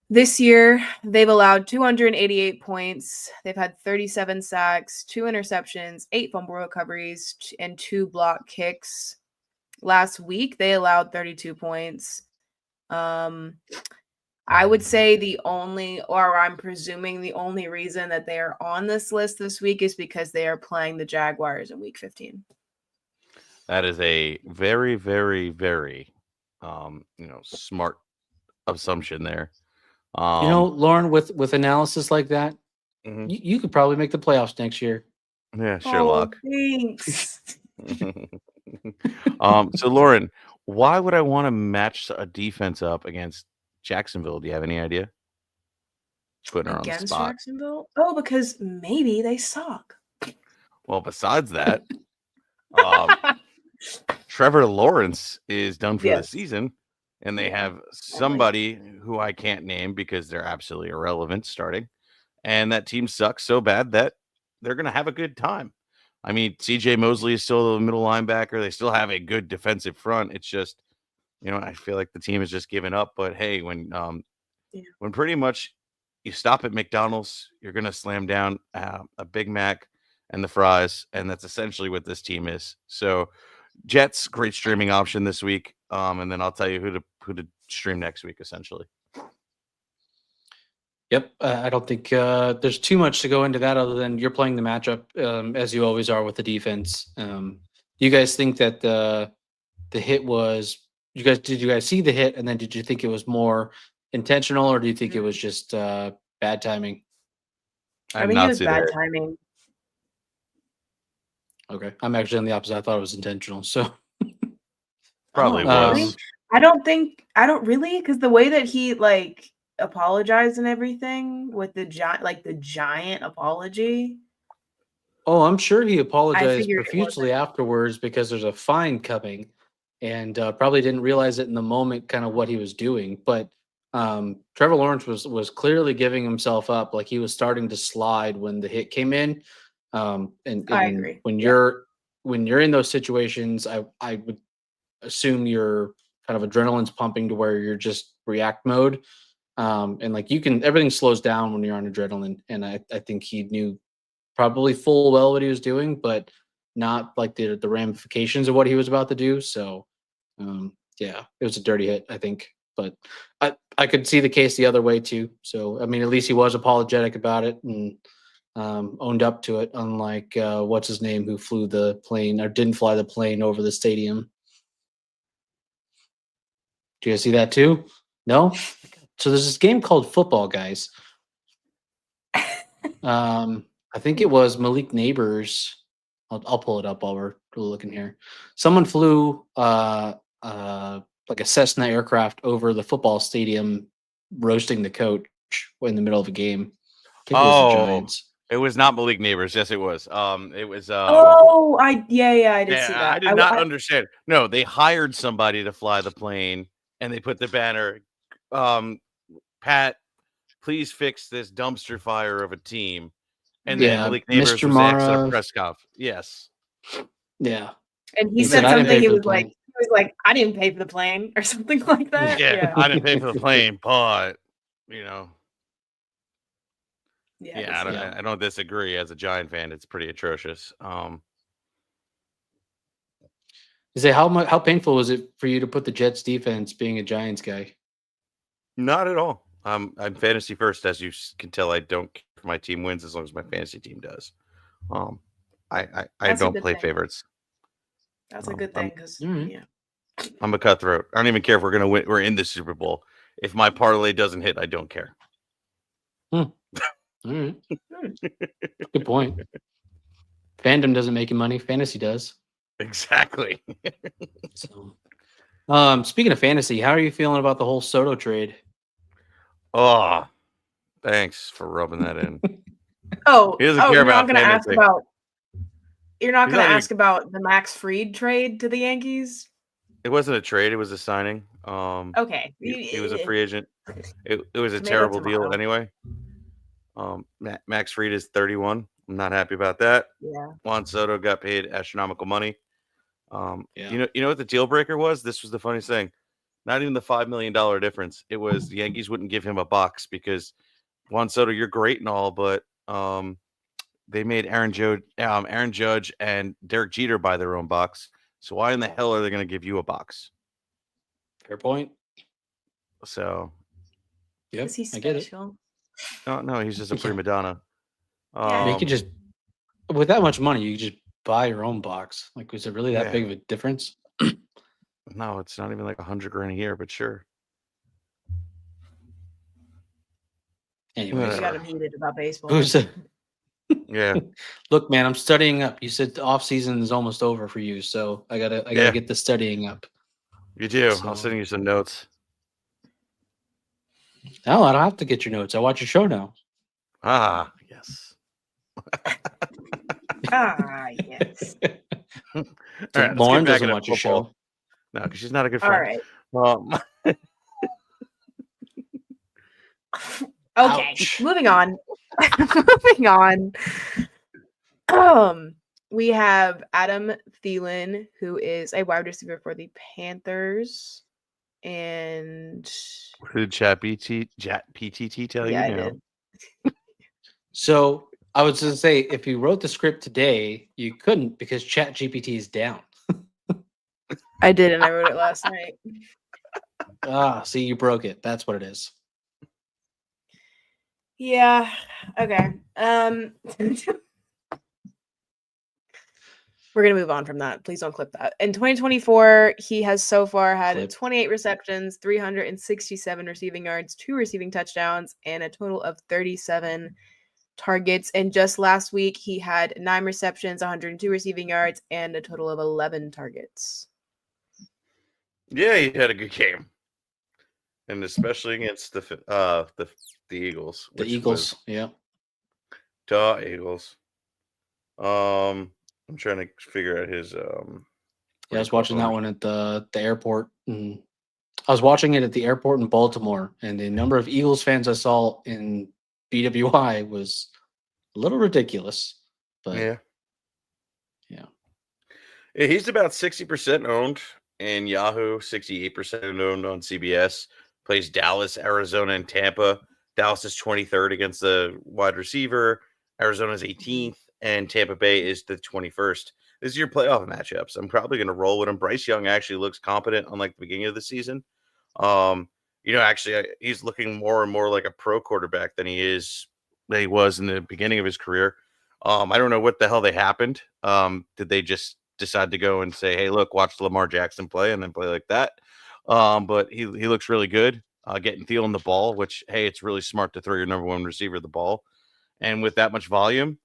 this year, they've allowed 288 points. They've had 37 sacks, 2 interceptions, 8 fumble recoveries, and 2 block kicks. Last week, they allowed 32 points. I would say I'm presuming the only reason that they are on this list this week is because they are playing the Jaguars in week 15. That is a very, very, very, smart assumption there. Lauren, with analysis like that, you could probably make the playoffs next year. Yeah, Sherlock. Thanks. So Lauren, why would I want to match a defense up against Jacksonville? Do you have any idea? Putting her on the spot. Jacksonville? Oh, because maybe they suck. Well, besides that, Trevor Lawrence is done for the season, and they have somebody who I can't name because they're absolutely irrelevant starting, and that team sucks so bad that they're going to have a good time. I mean, CJ Mosley is still the middle linebacker. They still have a good defensive front. It's just, I feel like the team has just given up. But hey, when pretty much you stop at McDonald's, you're going to slam down a Big Mac and the fries, and that's essentially what this team is. So Jets, great streaming option this week, and then I'll tell you who to stream next week, essentially. Yep, I don't think there's too much to go into that other than you're playing the matchup as you always are with the defense. Do you guys think that the hit was? Did you guys see the hit, and then did you think it was more intentional, or do you think it was just bad timing? I think it was bad timing. Okay, I'm actually on the opposite. I thought it was intentional. So probably was. Really? I don't really, because the way that he apologized and everything with the giant apology. Oh, I'm sure he apologized profusely afterwards because there's a fine coming, and probably didn't realize it in the moment, kind of what he was doing. But Trevor Lawrence was clearly giving himself up, like he was starting to slide when the hit came in. And I agree. When you're in those situations, I would assume you're kind of adrenaline's pumping to where you're just react mode. And everything slows down when you're on adrenaline. And I think he knew probably full well what he was doing, but not like the ramifications of what he was about to do. So, yeah, it was a dirty hit, I think, but I could see the case the other way too. So, I mean, at least he was apologetic about it and owned up to it, unlike what's his name, who flew the plane or didn't fly the plane over the stadium. Do you guys see that too? No? So there's this game called football, guys. I think it was Malik Neighbors. I'll pull it up while we're looking here. Someone flew like a Cessna aircraft over the football stadium, roasting the coach in the middle of a game. I think it was the Giants. It was not Malik Neighbors. Yes, it was. It was. I did see that. I did not understand. No, they hired somebody to fly the plane, and they put the banner. Pat, please fix this dumpster fire of a team. And then Malik Neighbors was asked at a press conf. Yes. Yeah. And he said something. He was like, I didn't pay for the plane or something like that. Yeah. I didn't pay for the plane, but I don't disagree. As a Giant fan, it's pretty atrocious. You say how painful was it for you to put the Jets defense being a Giants guy? Not at all. I'm fantasy first, as you can tell. I don't care if my team wins as long as my fantasy team does. I don't play favorites. That's a good thing because I'm a cutthroat. I don't even care if we're gonna win. We're in the Super Bowl. If my parlay doesn't hit, I don't care. All right. Good point. Fandom doesn't make you money. Fantasy does. Exactly. So, speaking of fantasy, how are you feeling about the whole Soto trade? Oh, thanks for rubbing that in. You're not going to ask about. You're not going to ask about the Max Fried trade to the Yankees. It wasn't a trade; it was a signing. Okay, he was a free agent. It was a terrible deal anyway. Max Fried is 31. I'm not happy about that. Yeah. Juan Soto got paid astronomical money. You know what the deal breaker was? This was the funniest thing. Not even the $5 million difference. It was the Yankees wouldn't give him a box because Juan Soto, you're great and all, but they made Aaron Judge and Derek Jeter buy their own box. So why in the hell are they going to give you a box? Fair point. So, is he special? No, he's just a prima donna. You could just, with that much money, you could just buy your own box. Like, was it really that big of a difference? No, it's not even like $100,000 a year, but sure. Anyway, you got him heated about baseball. Yeah. Look, man, I'm studying up. You said the off season is almost over for you, so I gotta get the studying up. You do. So, I'll send you some notes. No, I don't have to get your notes. I watch your show now. Ah, yes. Yes. Right, Lauren doesn't watch your show. No, because she's not a good friend. All right. Okay, moving on. We have Adam Thielen, who is a wide receiver for the Panthers. And who did Chat PTT tell you? I did. So I was going to say, if you wrote the script today, you couldn't because Chat GPT is down. I did, and I wrote it last night. See, you broke it. That's what it is. Yeah. Okay. We're going to move on from that. Please don't clip that. In 2024, he has so far had 28 receptions, 367 receiving yards, 2 receiving touchdowns, and a total of 37 targets. And just last week, he had 9 receptions, 102 receiving yards, and a total of 11 targets. Yeah, he had a good game. And especially against the Eagles. The Eagles, yeah. The Eagles. I'm trying to figure out his. I was watching that one at the airport, and I was watching it at the airport in Baltimore, and the number of Eagles fans I saw in BWI was a little ridiculous. But yeah, he's about 60% owned in Yahoo, 68% owned on CBS. Plays Dallas, Arizona, and Tampa. Dallas is 23rd against the wide receiver. Arizona is 18th. And Tampa Bay is the 21st. This is your playoff matchups. I'm probably going to roll with him. Bryce Young actually looks competent on like the beginning of the season. Actually, he's looking more and more like a pro quarterback than he was in the beginning of his career. I don't know what the hell happened. Did they just decide to go and say, "Hey, look, watch Lamar Jackson play," and then play like that? But he looks really good. Getting Thielen the ball, which hey, it's really smart to throw your number one receiver the ball, and with that much volume.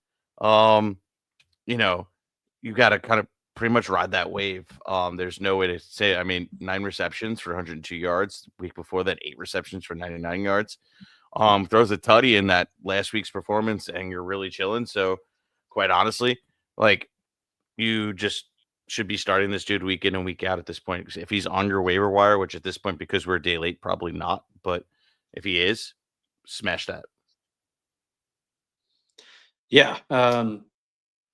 You got to kind of pretty much ride that wave. There's no way to say, 9 receptions for 102 yards. Week before that, 8 receptions for 99 yards. Throws a tutty in that last week's performance, and you're really chilling. So, quite honestly, like, you just should be starting this dude week in and week out at this point. If he's on your waiver wire, which at this point, because we're a day late, probably not. But if he is, smash that. Yeah,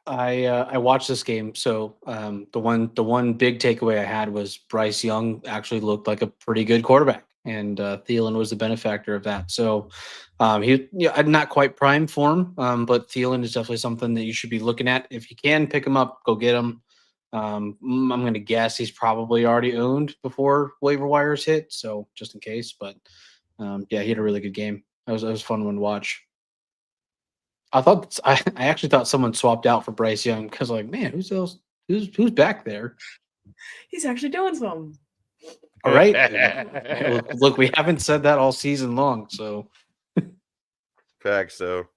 I watched this game. So the one big takeaway I had was Bryce Young actually looked like a pretty good quarterback, and Thielen was the benefactor of that. So he not quite prime form, but Thielen is definitely something that you should be looking at. If you can pick him up, go get him. I'm going to guess he's probably already owned before waiver wires hit, so just in case. But Yeah, he had a really good game. It was fun one to watch. I actually thought someone swapped out for Bryce Young because like, man, who's back there? He's actually doing something. All right. Look, we haven't said that all season long, so Facts. So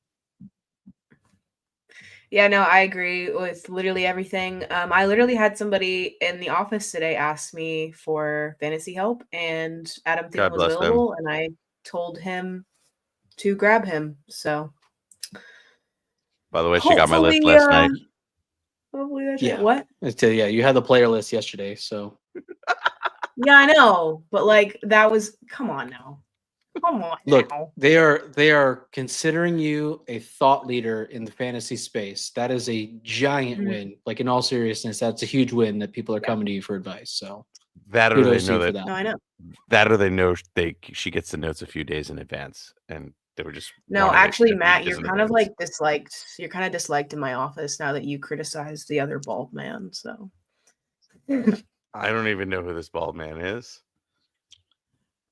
yeah, no, I agree with literally everything. I literally had somebody in the office today ask me for fantasy help, and Adam Thielen God was bless them. available, and I told him to grab him. So, by the way, she got my list last night. Hopefully that's yeah. What? Yeah, you had the player list yesterday, so Yeah, I know, but like that was. Come on now. Come on. look, now. they are considering you a thought leader in the fantasy space. That is a giant win. Like in all seriousness, that's a huge win that people are coming to you for advice. So that or they know that. No, I know. That or they know she gets the notes a few days in advance, and they were just no. Actually, Matt, you're kind of like disliked. You're kind of disliked in my office now that you criticized the other bald man. So I don't even know who this bald man is.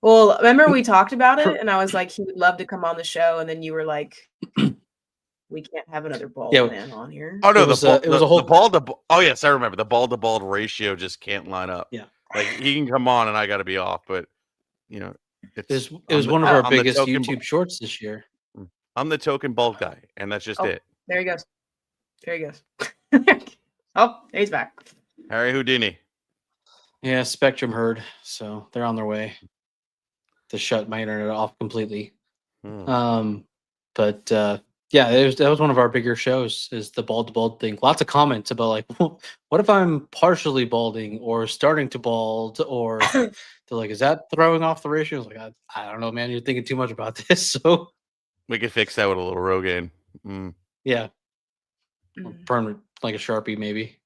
Well, remember we talked about it, and I was like, he would love to come on the show, and then you were like, we can't have another bald man on here. Oh no, it was a whole bald to oh yes, I remember the bald to bald ratio just can't line up. Yeah, like he can come on and I got to be off, but you know, it was one of our biggest YouTube shorts this year. I'm the token bald guy, and that's just it. There he goes. There he goes. Oh, he's back. Harry Houdini. Yeah, Spectrum heard, so they're on their way to shut my internet off completely. But yeah, that was one of our bigger shows, is the bald to bald thing. Lots of comments about like, what if I'm partially balding or starting to bald, or they're like, is that throwing off the ratio? I was like, I don't know, man. You're thinking too much about this. So we could fix that with a little Rogaine. Yeah, permanent, like a Sharpie, maybe.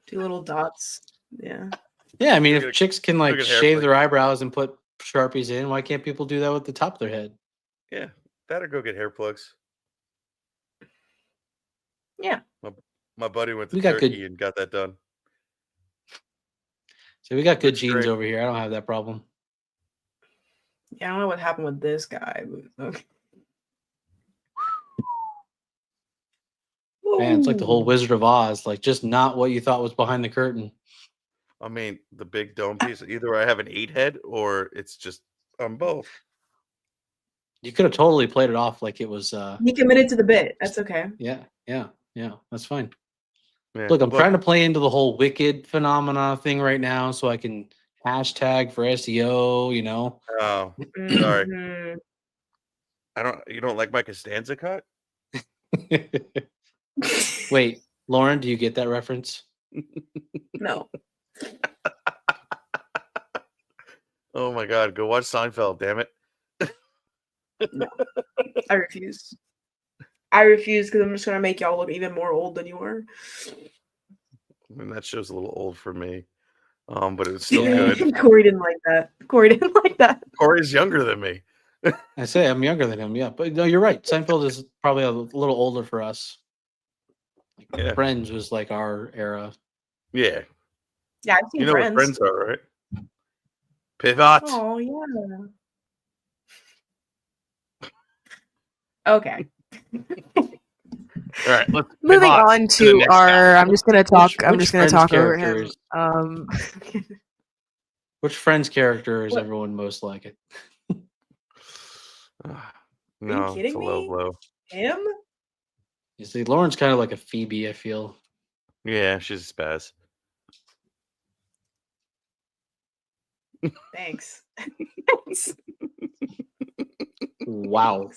2 little dots. Yeah. Yeah, I mean, if chicks can like shave their eyebrows and put Sharpies in, why can't people do that with the top of their head? Yeah, that or go get hair plugs. Yeah. My buddy went to Turkey and got that done. So we got good genes over here. I don't have that problem. Yeah, I don't know what happened with this guy. But okay. Man, it's like the whole Wizard of Oz, like just not what you thought was behind the curtain. I mean, the big dome piece, either I have an 8 head or it's just on both. You could have totally played it off like it was he committed to the bit. That's okay. Yeah, that's fine. Yeah. Look, I'm trying to play into the whole Wicked phenomena thing right now so I can hashtag for SEO, you know. Oh, sorry. You don't like my Costanza cut? Wait, Lauren, do you get that reference? No. Oh my God, go watch Seinfeld, damn it. No, I refuse. I refuse because I'm just going to make y'all look even more old than you are. I mean, that show's a little old for me, but it's still good. Cory didn't like that. Cory's younger than me. I say I'm younger than him, yeah. But no, you're right. Seinfeld is probably a little older for us. Like, Friends was like our era. Yeah. Yeah, I've seen Friends. What Friends are, right? Pivot. Oh, yeah. Okay. All right. Moving on to our. I'm just gonna talk. I'm just gonna talk over him. Which Friends character is everyone most like it? No, are you kidding it's a low blow. Him? You see, Lauren's kind of like a Phoebe, I feel. Yeah, she's a spaz. Thanks. Wow.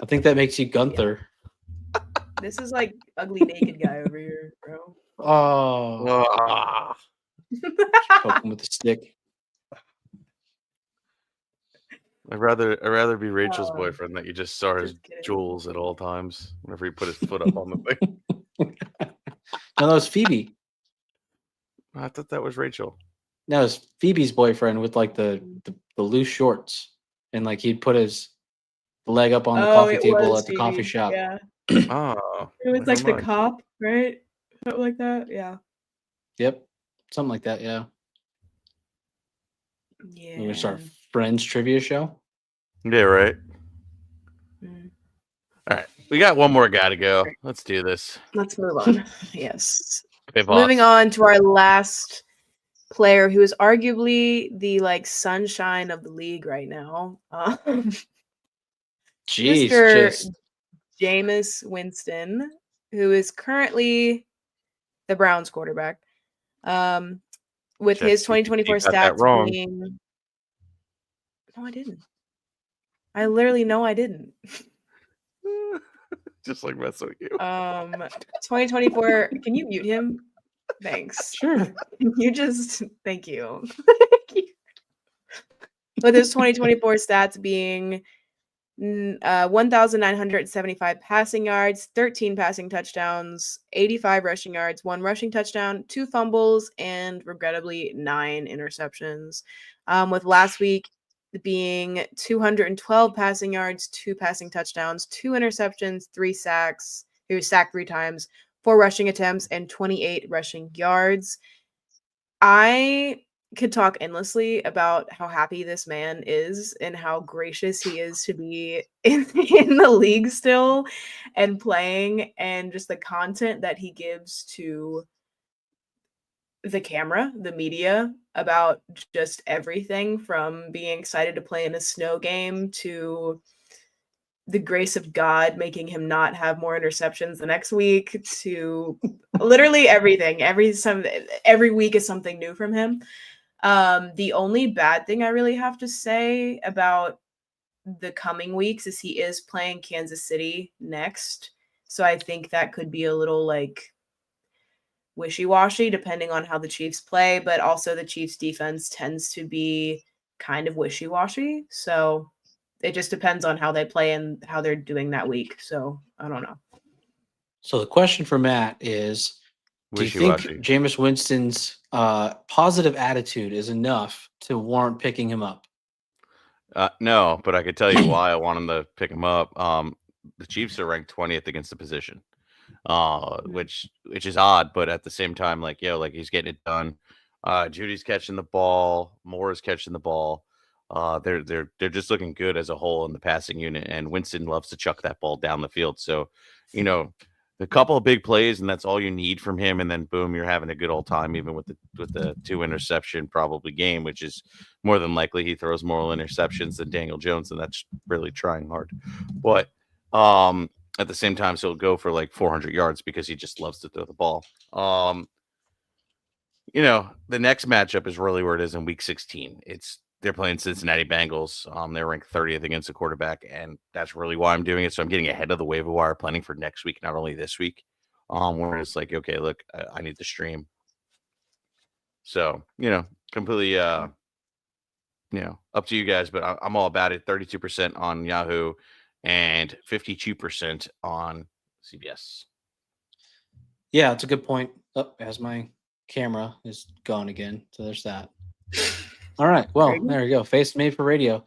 I think that makes you Gunther. This is like ugly naked guy over here, bro. Oh. Poke him with a stick. I'd rather be Rachel's boyfriend that you just saw his jewels at all times whenever he put his foot up on the thing. No, that was Phoebe. I thought that was Rachel. No, it was Phoebe's boyfriend with like the loose shorts, and like he'd put his leg up on the coffee table at the coffee shop. Yeah. Oh, it was like the cop, right? Something like that. Yeah. Yep, something like that. Yeah. Yeah. We're gonna start Friends trivia show. Yeah, right. Mm. All right, we got one more guy to go. Let's do this. Let's move on. Yes. Okay, Moving on to our last player, who is arguably the sunshine of the league right now. Jeez, Mr. Jameis Winston, who is currently the Browns quarterback. With his 2024 stats being... No, I didn't. I literally know I didn't. Just like messing with you. 2024. Can you mute him? Thanks. Sure. Thank you. With his 2024 stats being 1,975 passing yards, 13 passing touchdowns, 85 rushing yards, 1 rushing touchdown, 2 fumbles, and regrettably 9 interceptions. With last week being 212 passing yards, 2 passing touchdowns, 2 interceptions, 3 sacks. He was sacked 3 times, 4 rushing attempts, and 28 rushing yards. I could talk endlessly about how happy this man is and how gracious he is to be in the league still and playing, and just the content that he gives to the camera, the media, about just everything from being excited to play in a snow game to the grace of God making him not have more interceptions the next week, to literally everything. Every week is something new from him. The only bad thing I really have to say about the coming weeks is he is playing Kansas City next. So I think that could be a little wishy-washy depending on how the Chiefs play, but also the Chiefs defense tends to be kind of wishy-washy. So it just depends on how they play and how they're doing that week. So I don't know. So the question for Matt is, do you think Jameis Winston's positive attitude is enough to warrant picking him up? No, but I could tell you why I want him to pick him up. The Chiefs are ranked 20th against the position, which is odd, but at the same time, he's getting it done. Judy's catching the ball, Moore is catching the ball. They're just looking good as a whole in the passing unit, and Winston loves to chuck that ball down the field. So, a couple of big plays, and that's all you need from him, and then boom, you're having a good old time, even with the 2 interception probably game, which is more than likely he throws more interceptions than Daniel Jones, and that's really trying hard. But at the same time, so he'll go for 400 yards because he just loves to throw the ball. The next matchup is really where it is in week 16. They're playing Cincinnati Bengals. They're ranked 30th against the quarterback, and that's really why I'm doing it. So I'm getting ahead of the waiver wire, planning for next week, not only this week. Where it's okay, look, I need to stream. So, completely, up to you guys, but I'm all about it. 32% on Yahoo and 52% on CBS. Yeah, it's a good point. As my camera is gone again, so there's that. All right. Well, there you go. Face made for radio.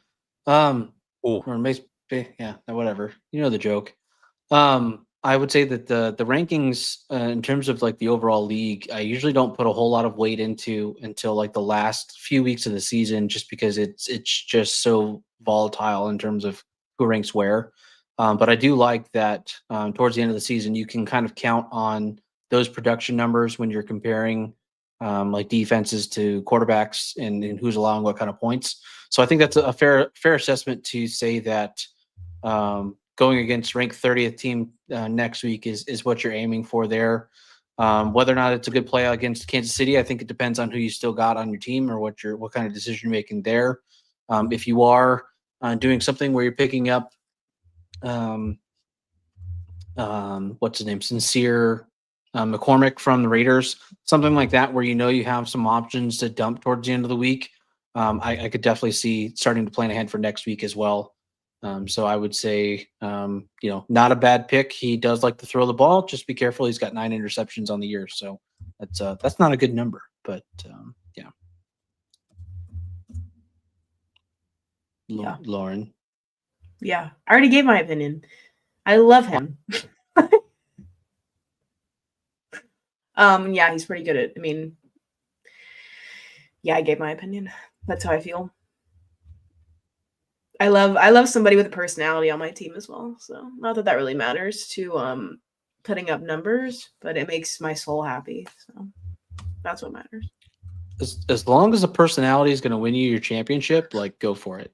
Or whatever. You know the joke. I would say that the rankings in terms of the overall league, I usually don't put a whole lot of weight into until the last few weeks of the season, just because it's just so volatile in terms of who ranks where. But I do like that towards the end of the season, you can kind of count on those production numbers when you're comparing defenses to quarterbacks and who's allowing what kind of points. So I think that's a fair assessment to say that going against ranked 30th team next week is what you're aiming for there. Whether or not it's a good play against Kansas City, I think it depends on who you still got on your team or what kind of decision you're making there. If you are doing something where you're picking up what's his name, Sincere McCormick from the Raiders, something like that, where you have some options to dump towards the end of the week. I could definitely see starting to plan ahead for next week as well. So I would say, not a bad pick. He does like to throw the ball. Just be careful. He's got 9 interceptions on the year, so that's not a good number. But yeah. Lauren. Yeah, I already gave my opinion. I love him. Yeah, he's pretty good at. I gave my opinion. That's how I feel. I love somebody with a personality on my team as well. So not that really matters to putting up numbers, but it makes my soul happy. So that's what matters. As long as the personality is going to win you your championship, like, go for it.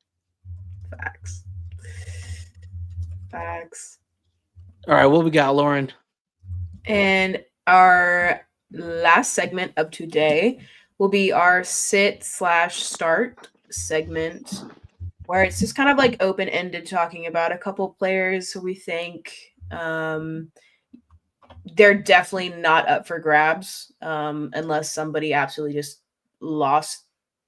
Facts. All right, what we got, Lauren? And our last segment of today will be our sit/start segment, where it's just kind of like open-ended, talking about a couple players who we think they're definitely not up for grabs unless somebody absolutely just lost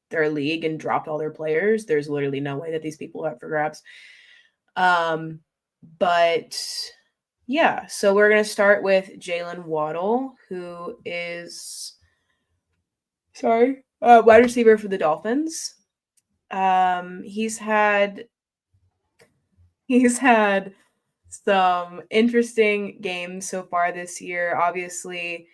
their league and dropped all their players. There's literally no way that these people are up for grabs. But yeah, so we're going to start with Jalen Waddle, who is wide receiver for the Dolphins. He's had some interesting games so far this year. Obviously,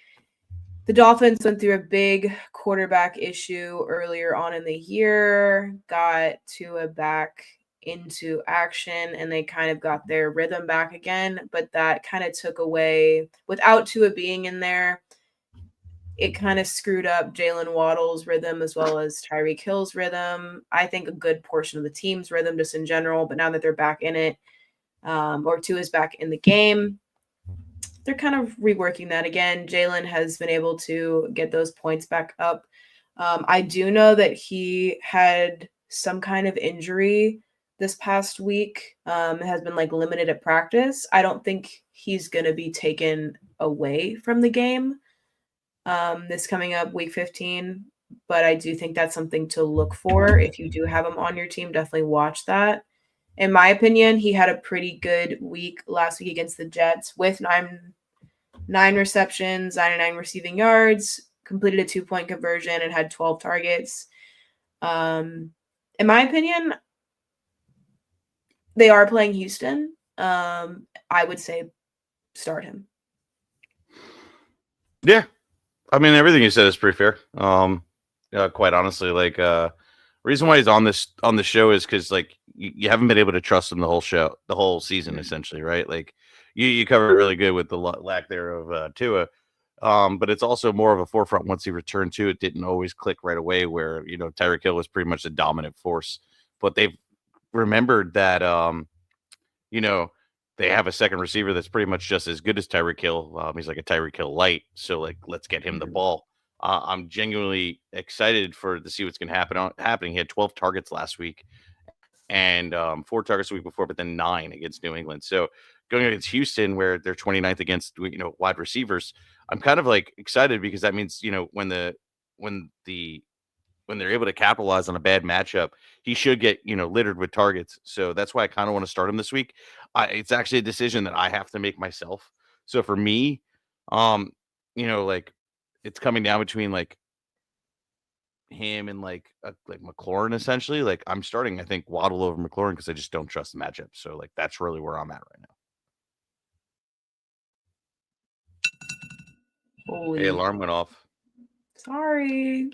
the Dolphins went through a big quarterback issue earlier on in the year, got Tua back into action, and they kind of got their rhythm back again. But that kind of took away, without Tua being in there, it kind of screwed up Jalen Waddle's rhythm as well as Tyreek Hill's rhythm. I think a good portion of the team's rhythm just in general. But now that they're back in it, or Tua's back in the game, they're kind of reworking that again. Jalen has been able to get those points back up. I do know that he had some kind of injury this past week, has been like limited at practice. I don't think he's going to be taken away from the game this coming up week 15, but I do think that's something to look for. If you do have him on your team, definitely watch that. In my opinion, he had a pretty good week last week against the Jets with nine receptions, 99 receiving yards, completed a 2-point conversion, and had 12 targets. In my opinion, they are playing Houston. I would say start him. Yeah. I mean, everything you said is pretty fair. Quite honestly, like, reason why he's on the show is because like you haven't been able to trust him the whole season, essentially, right? Like you covered it really good with the lack there of Tua. But it's also more of a forefront once he returned to it. Didn't always click right away where, Tyreek Hill was pretty much the dominant force, but they've remembered that, they have a second receiver that's pretty much just as good as Tyreek Hill. He's like a Tyreek Hill light. So like, let's get him the ball. I'm genuinely excited to see what's going to happening. He had 12 targets last week and 4 targets the week before, but then 9 against New England. So going against Houston, where they're 29th against wide receivers, I'm kind of like excited because that means when they're able to capitalize on a bad matchup, he should get littered with targets. So that's why I kind of want to start him this week. It's actually a decision that I have to make myself. So for me, like it's coming down between like him and like McLaurin essentially. Like I'm starting, I think, Waddle over McLaurin because I just don't trust the matchup. So like that's really where I'm at right now. Hey, alarm went off. Sorry.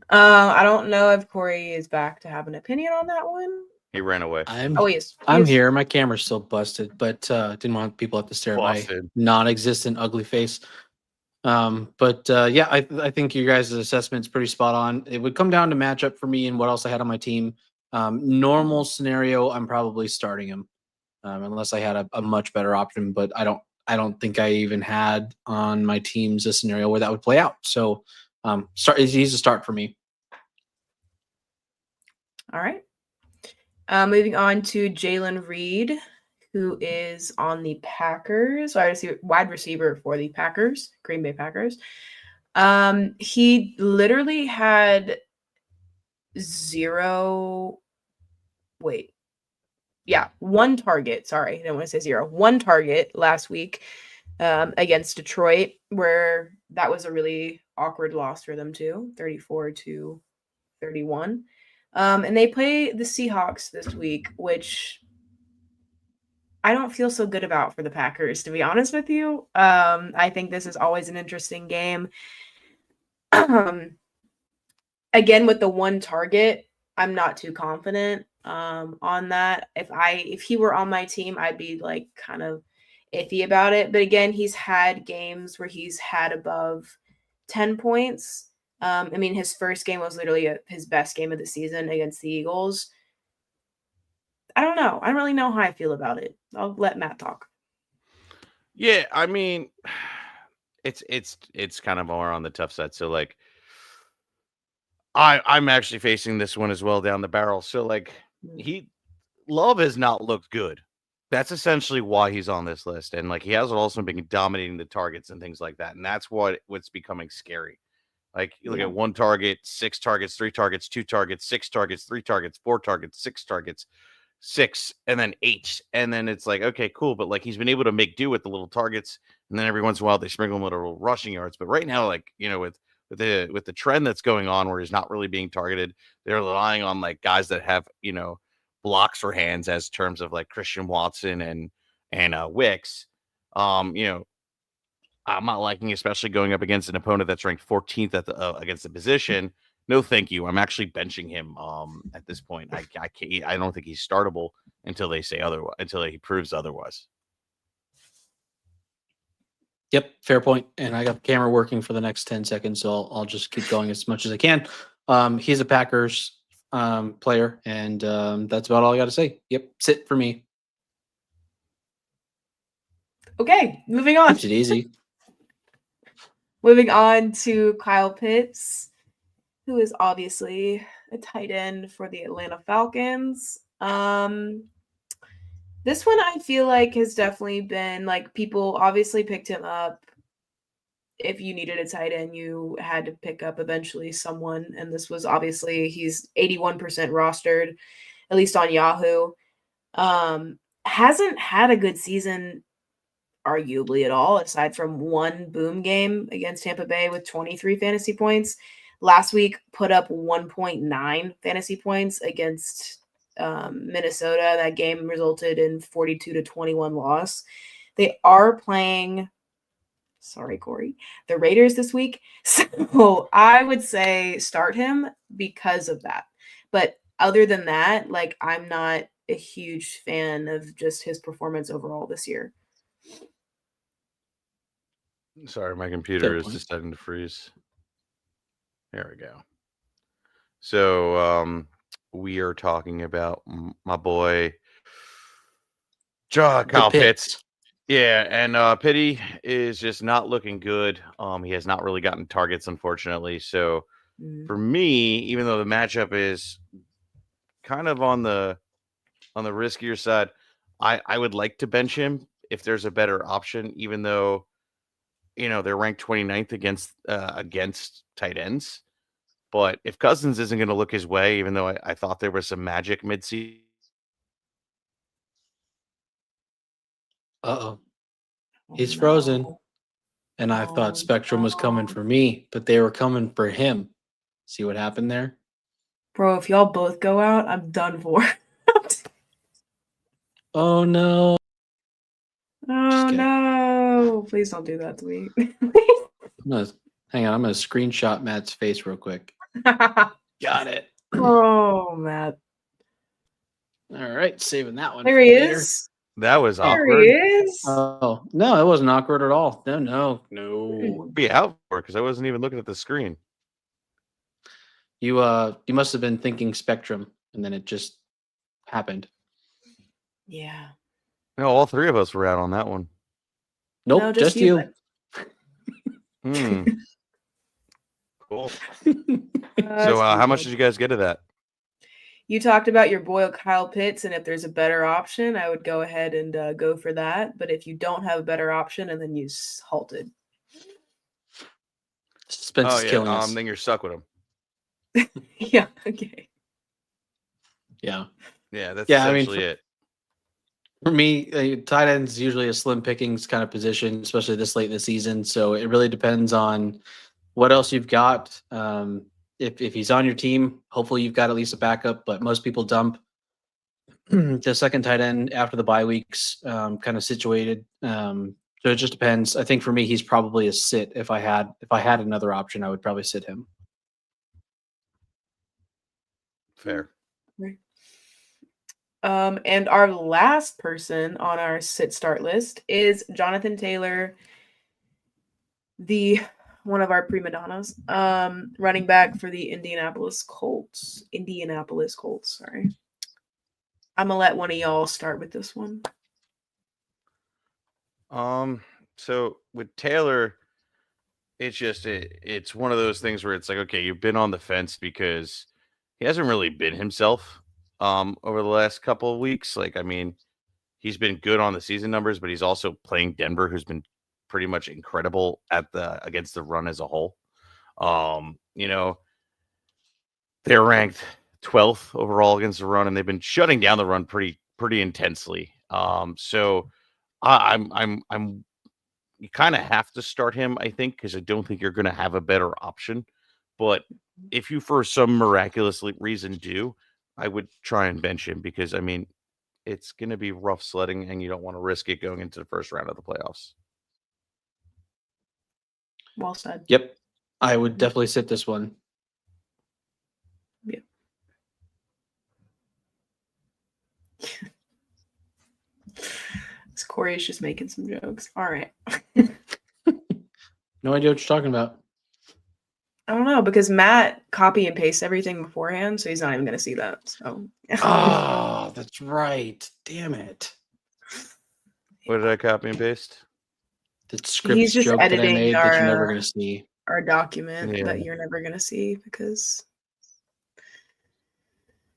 I don't know if Cory is back to have an opinion on that one. He ran away. I'm here. My camera's still busted, but didn't want people to stare at my non-existent ugly face. Yeah, I think your guys' assessment is pretty spot on. It would come down to matchup for me and what else I had on my team. Normal scenario, I'm probably starting him, unless I had a much better option. But I don't think I even had on my teams a scenario where that would play out. So he's a start for me. All right. Moving on to Jalen Reed, who is on the Packers, wide receiver for the Packers, Green Bay Packers. He literally had one target. Sorry, I didn't want to say 0. One target last week against Detroit, where that was a really awkward loss for them too, 34-31. And they play the Seahawks this week, which I don't feel so good about for the Packers, to be honest with you. I think this is always an interesting game. again, with the one target, I'm not too confident on that. If he were on my team, I'd be like kind of iffy about it. But again, he's had games where he's had above 10 points. I mean, his first game was literally his best game of the season against the Eagles. I don't know. I don't really know how I feel about it. I'll let Matt talk. Yeah, I mean, it's kind of more on the tough side. So like, I'm actually facing this one as well down the barrel. So like, Love has not looked good. That's essentially why he's on this list, and like he has also been dominating the targets and things like that, and that's what's becoming scary. Like you look at 1 target, 6 targets, 3 targets, 2 targets, 6 targets, 3 targets, 4 targets, 6 targets, 6, and then 8. And then it's like, okay, cool. But like he's been able to make do with the little targets. And then every once in a while they sprinkle him with little rushing yards. But right now, like, with the trend that's going on where he's not really being targeted, they're relying on like guys that have, blocks for hands as terms of like Christian Watson and Wicks. I'm not liking, especially going up against an opponent that's ranked 14th against the position. No, thank you. I'm actually benching him. At this point, I can't. I don't think he's startable until they say otherwise. Until he proves otherwise. Yep, fair point. And I got the camera working for the next 10 seconds, so I'll just keep going as much as I can. He's a Packers player, and that's about all I got to say. Yep, sit for me. Okay, moving on. Keeps it easy. Moving on to Kyle Pitts, who is obviously a tight end for the Atlanta Falcons. This one I feel like has definitely been like people obviously picked him up. If you needed a tight end, you had to pick up eventually someone. And this was obviously he's 81% rostered, at least on Yahoo. Hasn't had a good season arguably at all, aside from one boom game against Tampa Bay with 23 fantasy points. Last week put up 1.9 fantasy points against Minnesota. That game resulted in 42-21 loss. They are playing, sorry, Cory, the Raiders this week. So I would say start him because of that. But other than that, like I'm not a huge fan of just his performance overall this year. Sorry, my computer is deciding to freeze. There we go. So we are talking about my boy Kyle Pitts. Yeah, and Pitty is just not looking good. He has not really gotten targets, unfortunately. So for me, even though the matchup is kind of on the riskier side, I would like to bench him if there's a better option, even though they're ranked 29th against tight ends. But if Cousins isn't going to look his way, even though I thought there was some magic midseason. Uh-oh. He's frozen. And I thought Spectrum was coming for me, but they were coming for him. See what happened there? Bro, if y'all both go out, I'm done for. Oh, no. Oh, no. Please don't do that to me. Hang on. I'm going to screenshot Matt's face real quick. Got it. Oh, Matt. All right. Saving that one. There he is. That was awkward. There he is. Oh, no, it wasn't awkward at all. No. Be out for it because I wasn't even looking at the screen. You must have been thinking Spectrum, and then it just happened. Yeah. No, all three of us were out on that one. Nope, no, just you. Cool. So how much did you guys get of that? You talked about your boy Kyle Pitts, and if there's a better option, I would go ahead and go for that. But if you don't have a better option, and then you halted. Suspense is killing us. Then you're stuck with him. Yeah. Okay. Yeah. Yeah, that's essentially it. For me, tight end is usually a slim pickings kind of position, especially this late in the season. So it really depends on what else you've got. If he's on your team, hopefully you've got at least a backup, but most people dump the second tight end after the bye weeks, kind of situated. So it just depends. I think for me, he's probably a sit. If I had another option, I would probably sit him. Fair. Right. And our last person on our sit-start list is Jonathan Taylor, one of our prima donnas, running back for the Indianapolis Colts. Sorry. I'm gonna let one of y'all start with this one. So with Taylor, it's one of those things where it's like, okay, you've been on the fence because he hasn't really been himself over the last couple of weeks. Like, I mean, he's been good on the season numbers, but he's also playing Denver, who's been pretty much incredible against the run as a whole. They're ranked 12th overall against the run, and they've been shutting down the run pretty intensely. So I'm you kind of have to start him, I think, because I don't think you're going to have a better option. But if you, for some miraculous reason, do, I would try and bench him because, I mean, it's going to be rough sledding, and you don't want to risk it going into the first round of the playoffs. Well said. Yep. I would definitely sit this one. Yeah. Cory is just making some jokes. All right. No idea what you're talking about. I don't know, because Matt copy and paste everything beforehand, so he's not even going to see that. So. Oh, that's right. Damn it. What did I copy and paste? The script He's just joke that I editing made that you're never going to see. Our document Yeah. that you're never going to see because.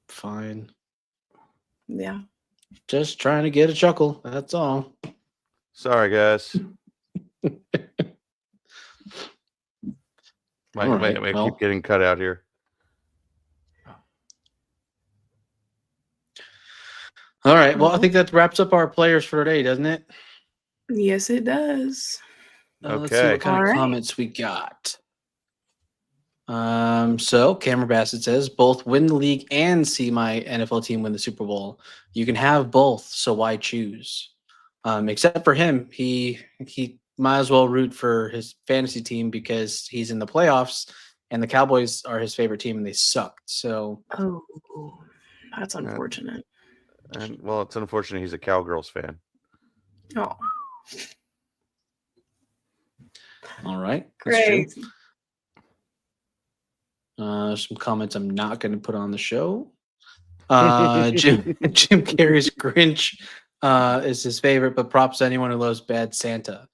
Fine. Yeah. Just trying to get a chuckle. That's all. Sorry, guys. Might keep getting cut out here. All right. Well, I think that wraps up our players for today, doesn't it? Yes, it does. Let's see what kind of comments we got. So Cameron Bassett says, both win the league and see my NFL team win the Super Bowl. You can have both, so why choose? Except for him, he might as well root for his fantasy team because he's in the playoffs and the Cowboys are his favorite team and they sucked. So that's unfortunate. And well, it's unfortunate he's a Cowgirls fan. Oh. All right. Great. Some comments I'm not going to put on the show. Jim Carrey's Grinch is his favorite, but props to anyone who loves Bad Santa.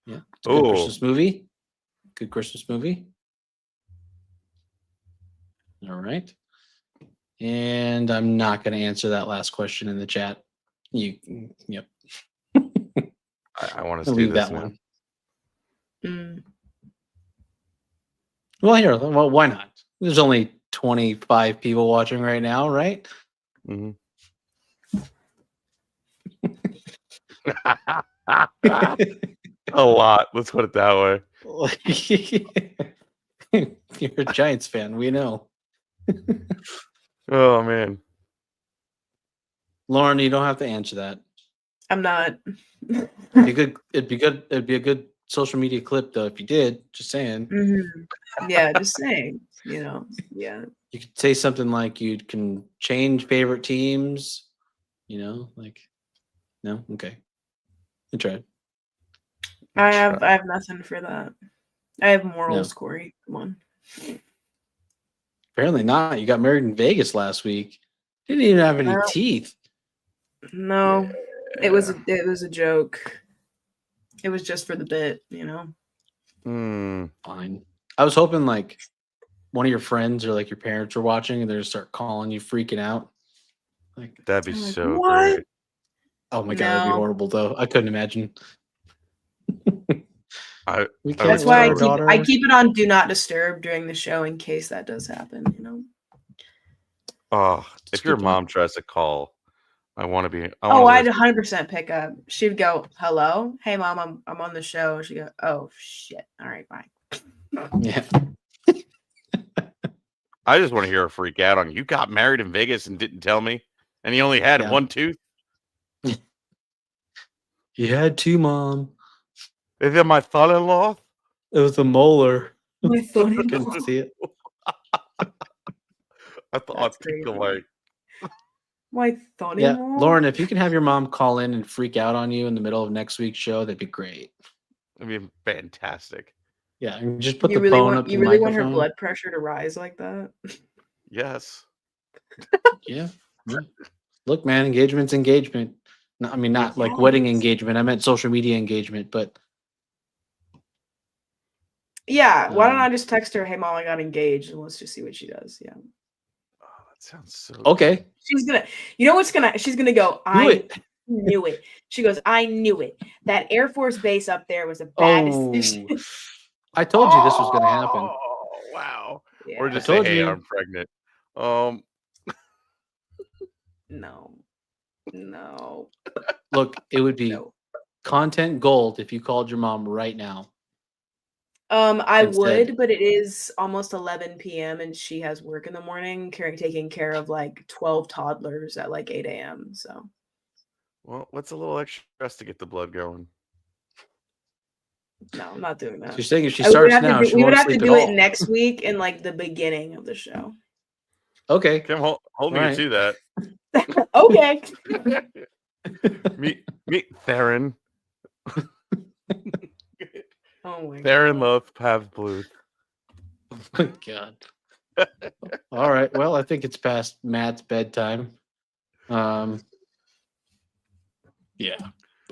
Yeah. It's a good Christmas movie. Good Christmas movie. All right. And I'm not going to answer that last question in the chat. Yep. I want to leave that one. Well, here. Well, why not? There's only 25 people watching right now, right? Mm-hmm. A lot. Let's put it that way. You're a Giants fan. We know. Oh, man. Lauren, you don't have to answer that. I'm not. It'd be a good social media clip, though, if you did. Just saying. Mm-hmm. Yeah, just saying. Yeah. You could say something like you can change favorite teams. No, okay. I tried. I have nothing for that. I have morals, Cory. Come on. Apparently not. You got married in Vegas last week. Didn't even have any teeth. No, it was a joke. It was just for the bit, Fine. I was hoping like one of your friends or like your parents were watching and they're gonna start calling you, freaking out. Like that'd be so great. Oh my god, that'd be horrible though. I couldn't imagine. That's why I keep it on Do Not Disturb during the show in case that does happen. Oh, if your mom tries to call, I'd 100% pick up. She'd go, "Hello, hey mom, I'm on the show." She'd go, "Oh shit, all right, bye." Yeah. I just want to hear her freak out on you. Got married in Vegas and didn't tell me, and he only had one tooth. He had two, Mom. Is it my son-in-law? It was a molar. My son-in-law. Couldn't see it. I thought away. My thought. Yeah, Lauren, if you can have your mom call in and freak out on you in the middle of next week's show, that'd be great. It'd be fantastic. Yeah, and just put you the really phone want up to you the really microphone. want her blood pressure to rise like that? Yes. Yeah. Look, man, engagement's engagement. No, I mean, not like wedding engagement. I meant social media engagement, but yeah. Why don't I just text her, "Hey, mom, I got engaged," and let's just see what she does. Yeah. Oh, that sounds so okay. good. She's gonna. You know what's gonna? She's gonna go. I knew it. She goes. I knew it. That Air Force base up there was a bad decision. I told you this was gonna happen. Oh wow. Yeah. Or just say, "Hey, I'm pregnant." No. Look, it would be content gold if you called your mom right now. I would, but it is almost 11 p.m. and she has work in the morning, taking care of like 12 toddlers at like 8 a.m. So, well, what's a little extra stress to get the blood going? No, I'm not doing that. She's saying if she starts now, we would have to do it next week in like the beginning of the show. Okay, Kim, hold me to that. Okay. meet Theron. Oh my Theron Loth Pav Bluth. Oh my God. All right. Well, I think it's past Matt's bedtime. Yeah.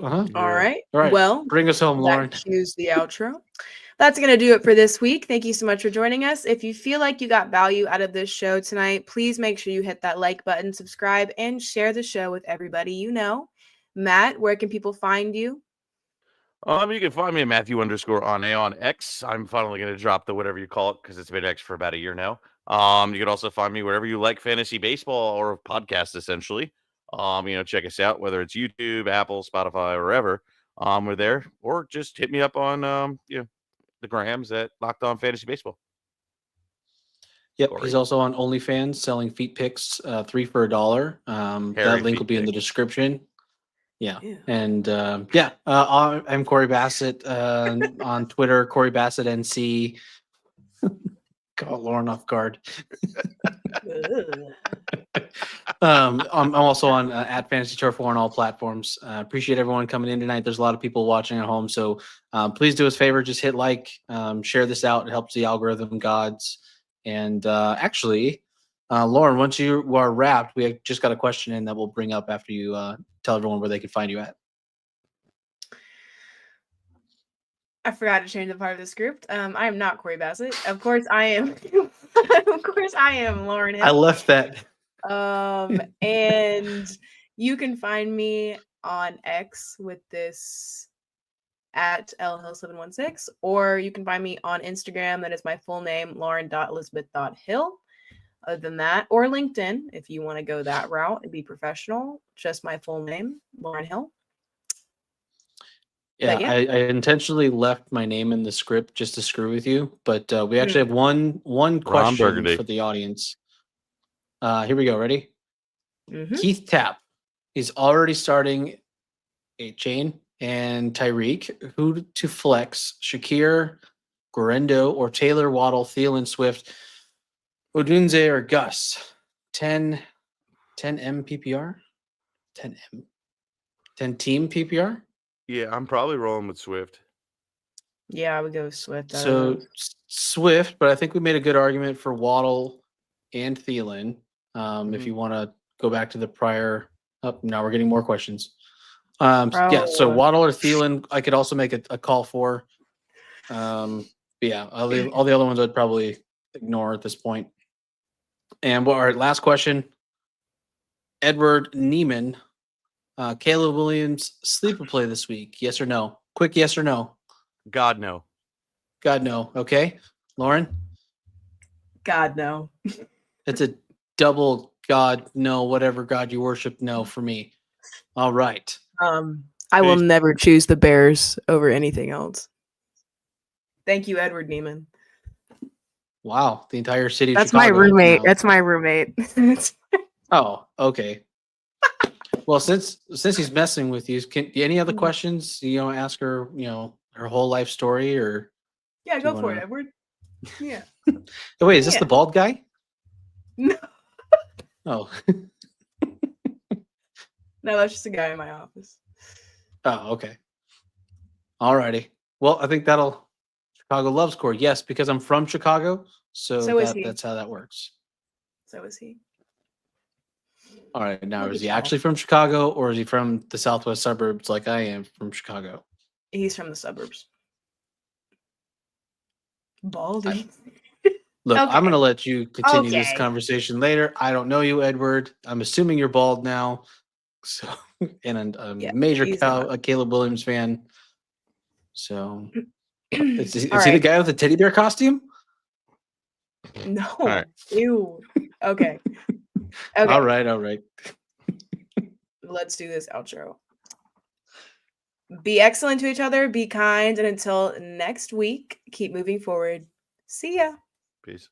All right. All right. Well, bring us home, Lauren. Choose the outro. That's going to do it for this week. Thank you so much for joining us. If you feel like you got value out of this show tonight, please make sure you hit that like button, subscribe, and share the show with everybody you know. Matt, where can people find you? You can find me at Matthew_on on X. I'm finally going to drop the whatever you call it because it's been X for about a year now. You can also find me wherever you like fantasy baseball or podcast, essentially. Check us out, whether it's YouTube, Apple, Spotify, or wherever. We're there, or just hit me up on the grams at Locked On Fantasy Baseball. Yep, Cory. He's also on OnlyFans selling feet pics, 3 for $1. That link will be in the description. Yeah. And I'm Cory Bassett on Twitter, Cory Bassett NC. Caught Lauren off guard. I'm also on at Fantasy Turf War on all platforms. Appreciate everyone coming in tonight. There's a lot of people watching at home, so please do us a favor, just hit like, share this out. It helps the algorithm gods. And actually, Lauren, once you are wrapped, we just got a question in that we'll bring up after you tell everyone where they can find you at. I forgot to change the part of the script. I am not Cory Bassett. Of course, I am. I am Lauren Hill. I left that. And you can find me on X with this at lhill716, or you can find me on Instagram. That is my full name, lauren.elizabeth.hill. Other than that, or LinkedIn, if you want to go that route and be professional, just my full name, Lauren Hill. Yeah, I intentionally left my name in the script just to screw with you, but we actually have one question for the audience. Here we go. Ready? Mm-hmm. Keith Tapp is already starting a chain, and Tyreek, who to flex, Shakir, Guerrero, or Taylor, Waddle, Thielen, Swift, Odunze, or Gus. 10 M PPR? 10 team PPR? Yeah, I'm probably rolling with Swift. Yeah, I would go with Swift. So Swift, but I think we made a good argument for Waddle and Thielen. If you want to go back to the prior, now we're getting more questions. Yeah, so Waddle or Thielen, I could also make a call for. But yeah, all the other ones I'd probably ignore at this point. And our last question, Edward Neiman, Caleb Williams sleeper play this week? Yes or no? Quick yes or no? God no. God no. Okay, Lauren. God no. It's a double God no. Whatever God you worship, no for me. All right. I will never choose the Bears over anything else. Thank you, Edward Neiman. Wow, the entire city. That's my roommate. That's my roommate. Oh, okay. Well, since he's messing with you, any other questions? Ask her. Her whole life story, or yeah, go for it, Edward. Yeah. Wait, is this the bald guy? No. Oh. No, that's just a guy in my office. Oh, okay. Alrighty. Well, I think Chicago loves Cory. Yes, because I'm from Chicago, so is he. that's how that works. So is he. All right. Now, Look is at he y'all. actually from Chicago, or is he from the southwest suburbs like I am from Chicago? He's from the suburbs. Baldy. Look, Okay. I'm going to let you continue this Okay. conversation later. I don't know you, Edward. I'm assuming you're bald now. So, and a Yeah, major he's not. Caleb Williams fan. So, is he All the right. guy with the teddy bear costume? No. right. Ew. Okay. All right. Let's do this outro. Be excellent to each other. Be kind. And until next week, keep moving forward. See ya. Peace.